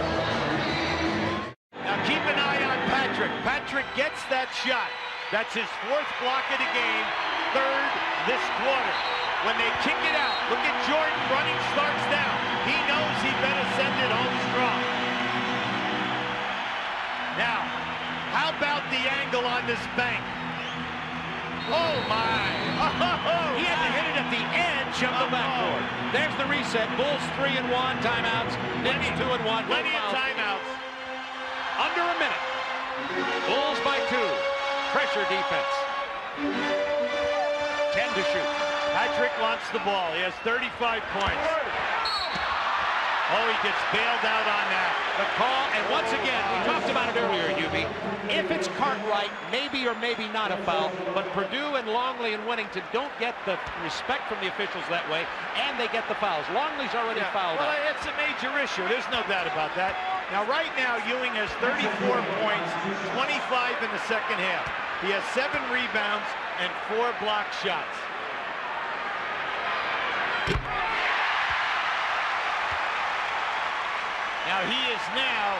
Now keep an eye on Patrick. Patrick gets that shot. That's his 4th block of the game, 3rd this quarter. When they kick it out, look at Jordan running Starks down. He knows he better send it home strong. Now, how about the angle on this bank? Oh, my. He had to hit it at the edge of the backboard. There's the reset. Bulls 3-1, timeouts. Knicks 2-1. Plenty of timeouts. Under a minute. Bulls by 2. Pressure defense. 10 to shoot. Patrick wants the ball. He has 35 points. Oh, he gets bailed out on that. The call, and once again, we talked about it earlier, Hubie. If it's Cartwright, maybe or maybe not a foul, but Purdue and Longley and Winnington don't get the respect from the officials that way, and they get the fouls. Longley's already fouled out. Well, it's a major issue. There's no doubt about that. Now, right now, Ewing has 34 points, 25 in the second half. He has 7 rebounds and 4 block shots. Now, he is now,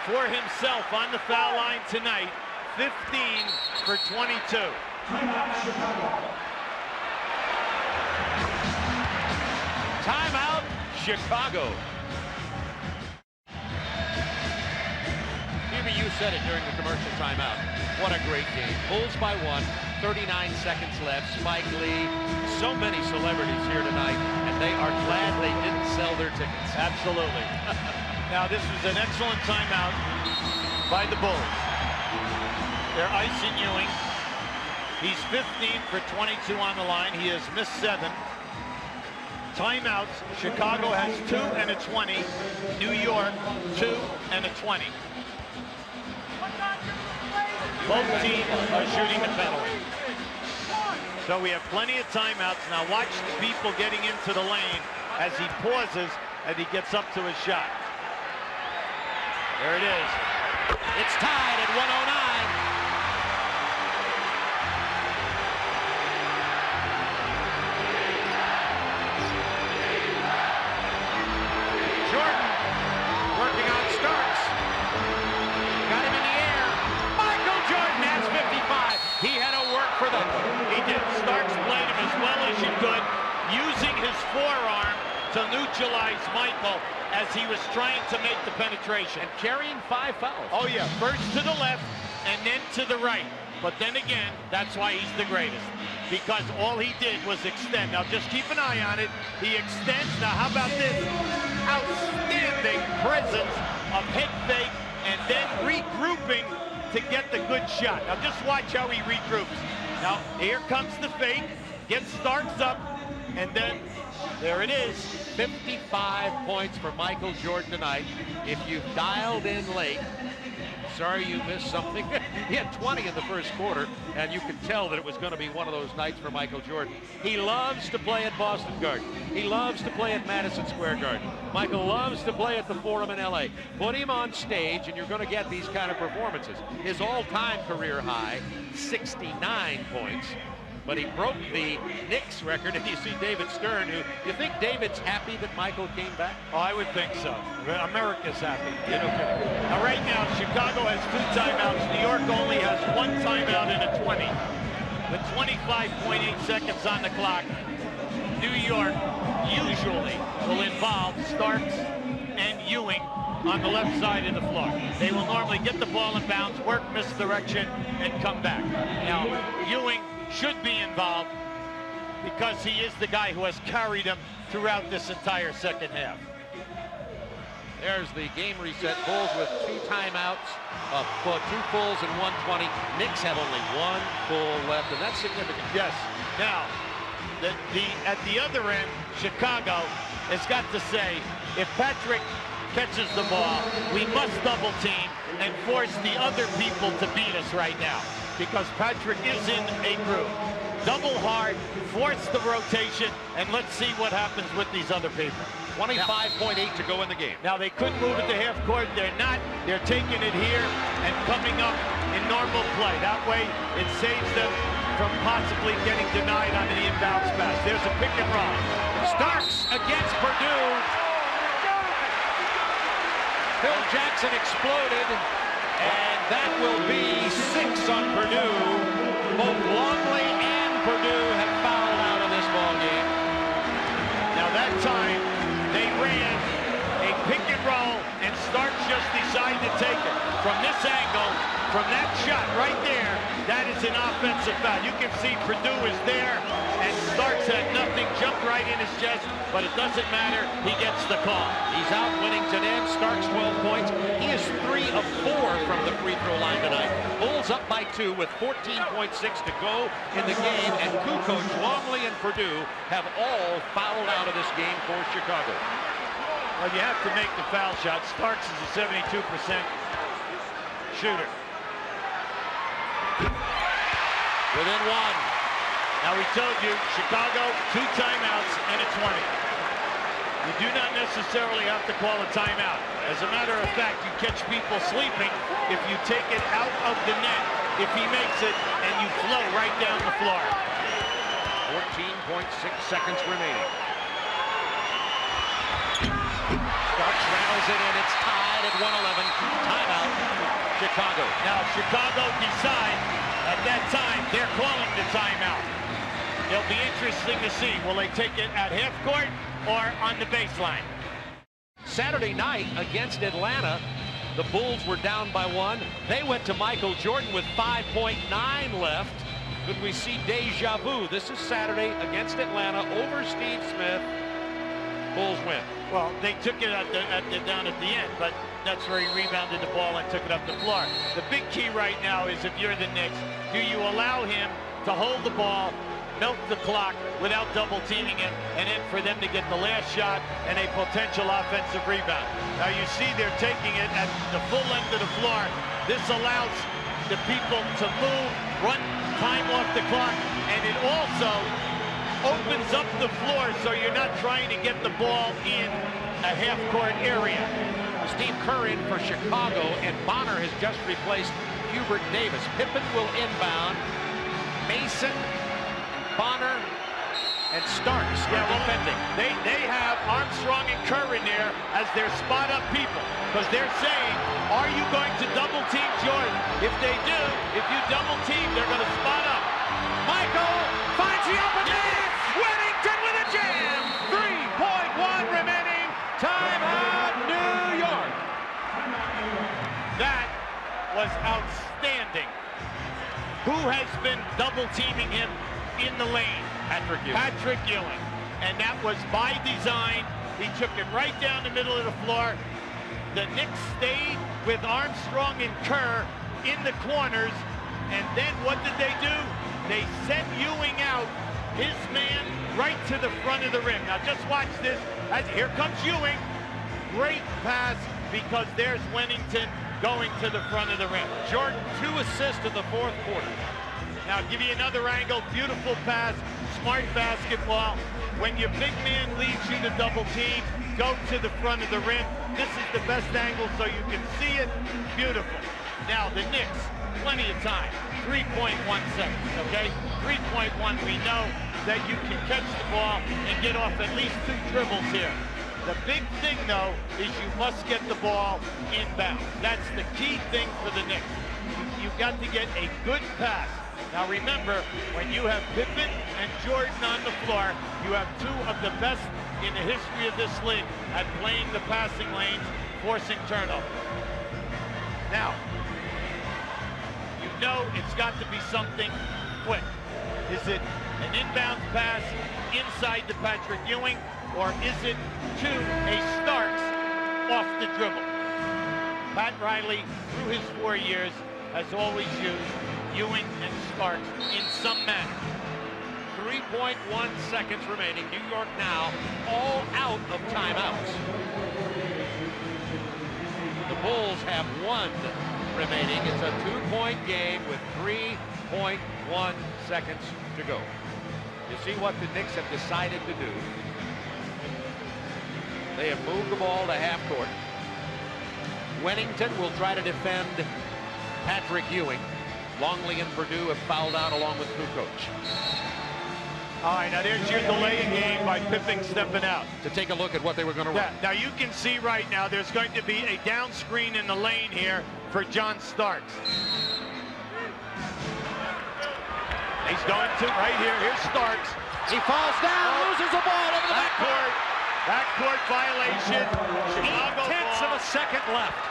for himself, on the foul line tonight, 15 for 22. Timeout, Chicago. Maybe you said it during the commercial timeout. What a great game. Bulls by 1, 39 seconds left. Spike Lee, so many celebrities here tonight, and they are glad they didn't sell their tickets. Absolutely. Now, this was an excellent timeout by the Bulls. They're icing Ewing. He's 15 for 22 on the line. He has missed 7. Timeouts. Chicago has 2 and a 20. New York, 2 and a 20. Both teams are shooting the penalty. So we have plenty of timeouts. Now watch the people getting into the lane as he pauses and he gets up to his shot. There it is. It's tied at 109. Jordan working on Starks. Got him in the air. Michael Jordan has 55. He had to work for that. He did. Starks played him as well as you could, using his forearm to neutralize Michael as he was trying to make the penetration. And carrying 5 fouls. Oh yeah, first to the left and then to the right. But then again, that's why he's the greatest. Because all he did was extend. Now just keep an eye on it. He extends. Now how about this? Outstanding presence of head fake and then regrouping to get the good shot. Now just watch how he regroups. Now here comes the fake. Gets Starks up and then there it is. 55 points for Michael Jordan tonight. If you've dialed in late, sorry you missed something. He had 20 in the first quarter, and you could tell that it was going to be one of those nights for Michael Jordan. He loves to play at Boston Garden. He loves to play at Madison Square Garden. Michael loves to play at the Forum in LA. Put him on stage, and you're going to get these kind of performances. His all-time career high, 69 points. But he broke the Knicks record, and you see David Stern, who, you think David's happy that Michael came back? Oh, I would think so. America's happy. You know, now right now, Chicago has 2 timeouts. New York only has 1 timeout and a 20. With 25.8 seconds on the clock, New York usually will involve Starks and Ewing on the left side of the floor. They will normally get the ball in bounds, work misdirection, and come back. Now, Ewing should be involved because he is the guy who has carried him throughout this entire second half. There's the game reset. Bulls with 2 timeouts, 2 fulls and 120. Knicks have only 1 full left, and that's significant. Yes. Now, at the other end, Chicago has got to say, if Patrick catches the ball, we must double team and force the other people to beat us right now, because Patrick is in a groove. Double hard, force the rotation, and let's see what happens with these other people. 25.8 to go in the game. Now they couldn't move it to half court. They're not. They're taking it here and coming up in normal play. That way it saves them from possibly getting denied on the inbounds pass. There's a pick and roll. Starks against Purdue. Phil Jackson exploded, and that will be 6 on Purdue. Both Longley and Purdue have fouled out of this ball game. Now that time, they ran a pick and roll, and Starks just decided to take it. From this angle, from that shot right there, that is an offensive foul. You can see Purdue is there, and Starks had nothing, jumped right in his chest, but it doesn't matter. He gets the call. He's out Winnington and Starks 12 points. He is 3 of 4 from the free throw line tonight. Bulls up by 2 with 14.6 to go in the game, and Kukoc, Longley, and Purdue have all fouled out of this game for Chicago. Well, you have to make the foul shot. Starks is a 72% shooter. Within 1. Now we told you, Chicago, 2 timeouts and a 20. You do not necessarily have to call a timeout. As a matter of fact, you catch people sleeping if you take it out of the net, if he makes it, and you flow right down the floor. 14.6 seconds remaining. Starks rattles it in. It's tied at 111. Timeout, Chicago. Now Chicago decides at that time they're calling the timeout. It'll be interesting to see. Will they take it at half court or on the baseline? Saturday night against Atlanta, the Bulls were down by 1. They went to Michael Jordan with 5.9 left. Could we see deja vu? This is Saturday against Atlanta over Steve Smith. Bulls win. Well, they took it down at the end, but that's where he rebounded the ball and took it up the floor. The big key right now is, if you're the Knicks, do you allow him to hold the ball, milk the clock without double teaming him, and then for them to get the last shot and a potential offensive rebound? Now you see they're taking it at the full length of the floor. This allows the people to move, run time off the clock, and it also opens up the floor so you're not trying to get the ball in a half-court area. Steve Kerr in for Chicago, and Bonner has just replaced Hubert Davis. Pippen will inbound. Mason, Bonner, and Starks are defending. They have Armstrong and Kerr in there as their spot-up people, because they're saying, are you going to double team Jordan? If they do, if you double team, they're going to spot up. Michael finds the open man. Wennington with a jam. 3.1 remaining. Timeout, New York. That was outstanding. Who has been double teaming him in the lane? Patrick Ewing. And that was by design. He took it right down the middle of the floor. The Knicks stayed with Armstrong and Kerr in the corners. And then what did they do? They sent Ewing out, his man, right to the front of the rim. Now just watch this. Here comes Ewing. Great pass, because there's Wennington going to the front of the rim. Jordan, 2 assists in the 4th quarter. Now give you another angle. Beautiful pass, smart basketball. When your big man leads you to double team, go to the front of the rim. This is the best angle so you can see it. Beautiful. Now the Knicks, plenty of time. 3.1 seconds, okay? 3.1, we know that you can catch the ball and get off at least 2 dribbles here. The big thing, though, is you must get the ball inbound. That's the key thing for the Knicks. You've got to get a good pass. Now remember, when you have Pippen and Jordan on the floor, you have 2 of the best in the history of this league at playing the passing lanes, forcing turnover. Now, you know it's got to be something quick. Is it an inbound pass inside to Patrick Ewing, or is it to a Starks off the dribble? Pat Riley, through his 4 years, has always used Ewing and Starks in some manner. 3.1 seconds remaining. New York now all out of timeouts. The Bulls have 1 remaining. It's a 2-point game with 3.1 seconds to go. You see what the Knicks have decided to do. They have moved the ball to half court. Wennington will try to defend Patrick Ewing. Longley and Purdue have fouled out along with Kukoc. All right, now there's your delay in game by Pippen stepping out. To take a look at what they were going to run. Now you can see right now there's going to be a down screen in the lane here for John Starks. He's going to right here. Here's Starks. He falls down, loses the ball over the backcourt. Backcourt violation. Chicago 0.8 of a second left.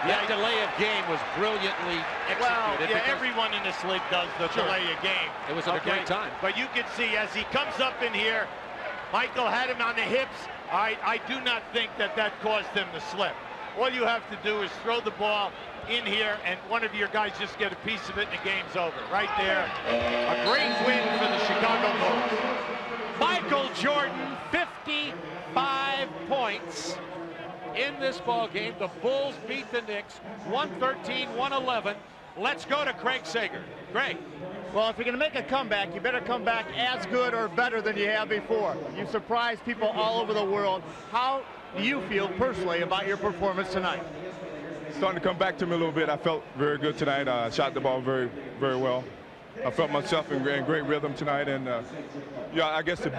That delay of game was brilliantly executed. Well, yeah, everyone in this league does the delay of game. It was at a great time. But you can see as he comes up in here, Michael had him on the hips. I do not think that caused him to slip. All you have to do is throw the ball in here, and one of your guys just get a piece of it, and the game's over. Right there. A great win for the Chicago Bulls. Michael Jordan, 55 points in this ball game. The Bulls beat the Knicks 113-111. Let's go to Craig Sager. Craig. Well, if you're going to make a comeback, you better come back as good or better than you have before. You surprised people all over the world. How do you feel personally about your performance tonight? Starting to come back to me a little bit. I felt very good tonight. I shot the ball very, very well. I felt myself in great rhythm tonight. And, yeah, I guess the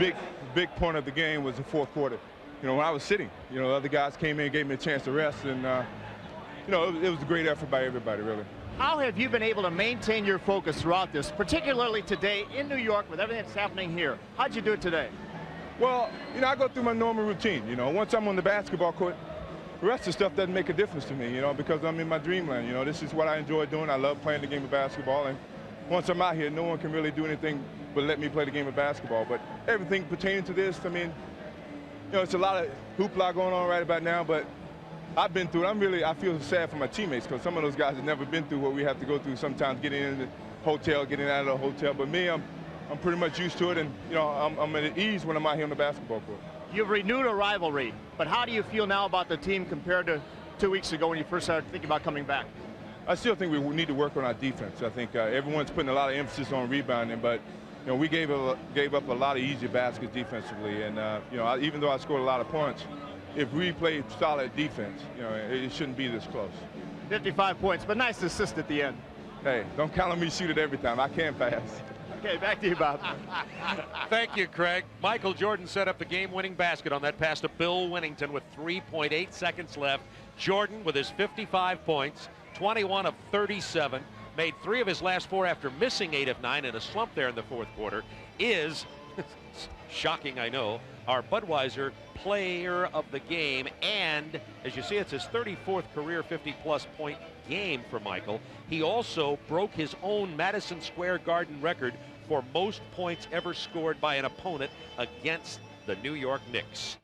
big point of the game was the 4th quarter. You know, when I was sitting, you know, other guys came in, gave me a chance to rest. And, you know, it was a great effort by everybody, really. How have you been able to maintain your focus throughout this, particularly today in New York with everything that's happening here? How'd you do it today? Well, you know, I go through my normal routine. You know, once I'm on the basketball court, the rest of the stuff doesn't make a difference to me, you know, because I'm in my dreamland. You know, this is what I enjoy doing. I love playing the game of basketball. And once I'm out here, no one can really do anything but let me play the game of basketball. But everything pertaining to this, I mean, you know, it's a lot of hoopla going on right about now, but I've been through it. I feel sad for my teammates because some of those guys have never been through what we have to go through sometimes, getting in the hotel, getting out of the hotel. But me, I'm pretty much used to it, and, you know, I'm at ease when I'm out here on the basketball court. You've renewed a rivalry, but how do you feel now about the team compared to 2 weeks ago when you first started thinking about coming back? I still think we need to work on our defense. I think everyone's putting a lot of emphasis on rebounding, but, you know, we gave up a lot of easy baskets defensively, and you know, even though I scored a lot of points, if we played solid defense, you know, it shouldn't be this close. 55 points, but nice assist at the end. Hey, don't count on me to shoot it every time. I can't pass. Okay, back to you, Bob. Thank you, Craig. Michael Jordan set up the game-winning basket on that pass to Bill Winnington with 3.8 seconds left. Jordan, with his 55 points, 21 of 37, made 3 of his last 4 after missing 8 of 9 in a slump there in the fourth quarter, is, shocking I know, our Budweiser player of the game. And as you see, it's his 34th career 50-plus point game for Michael. He also broke his own Madison Square Garden record for most points ever scored by an opponent against the New York Knicks.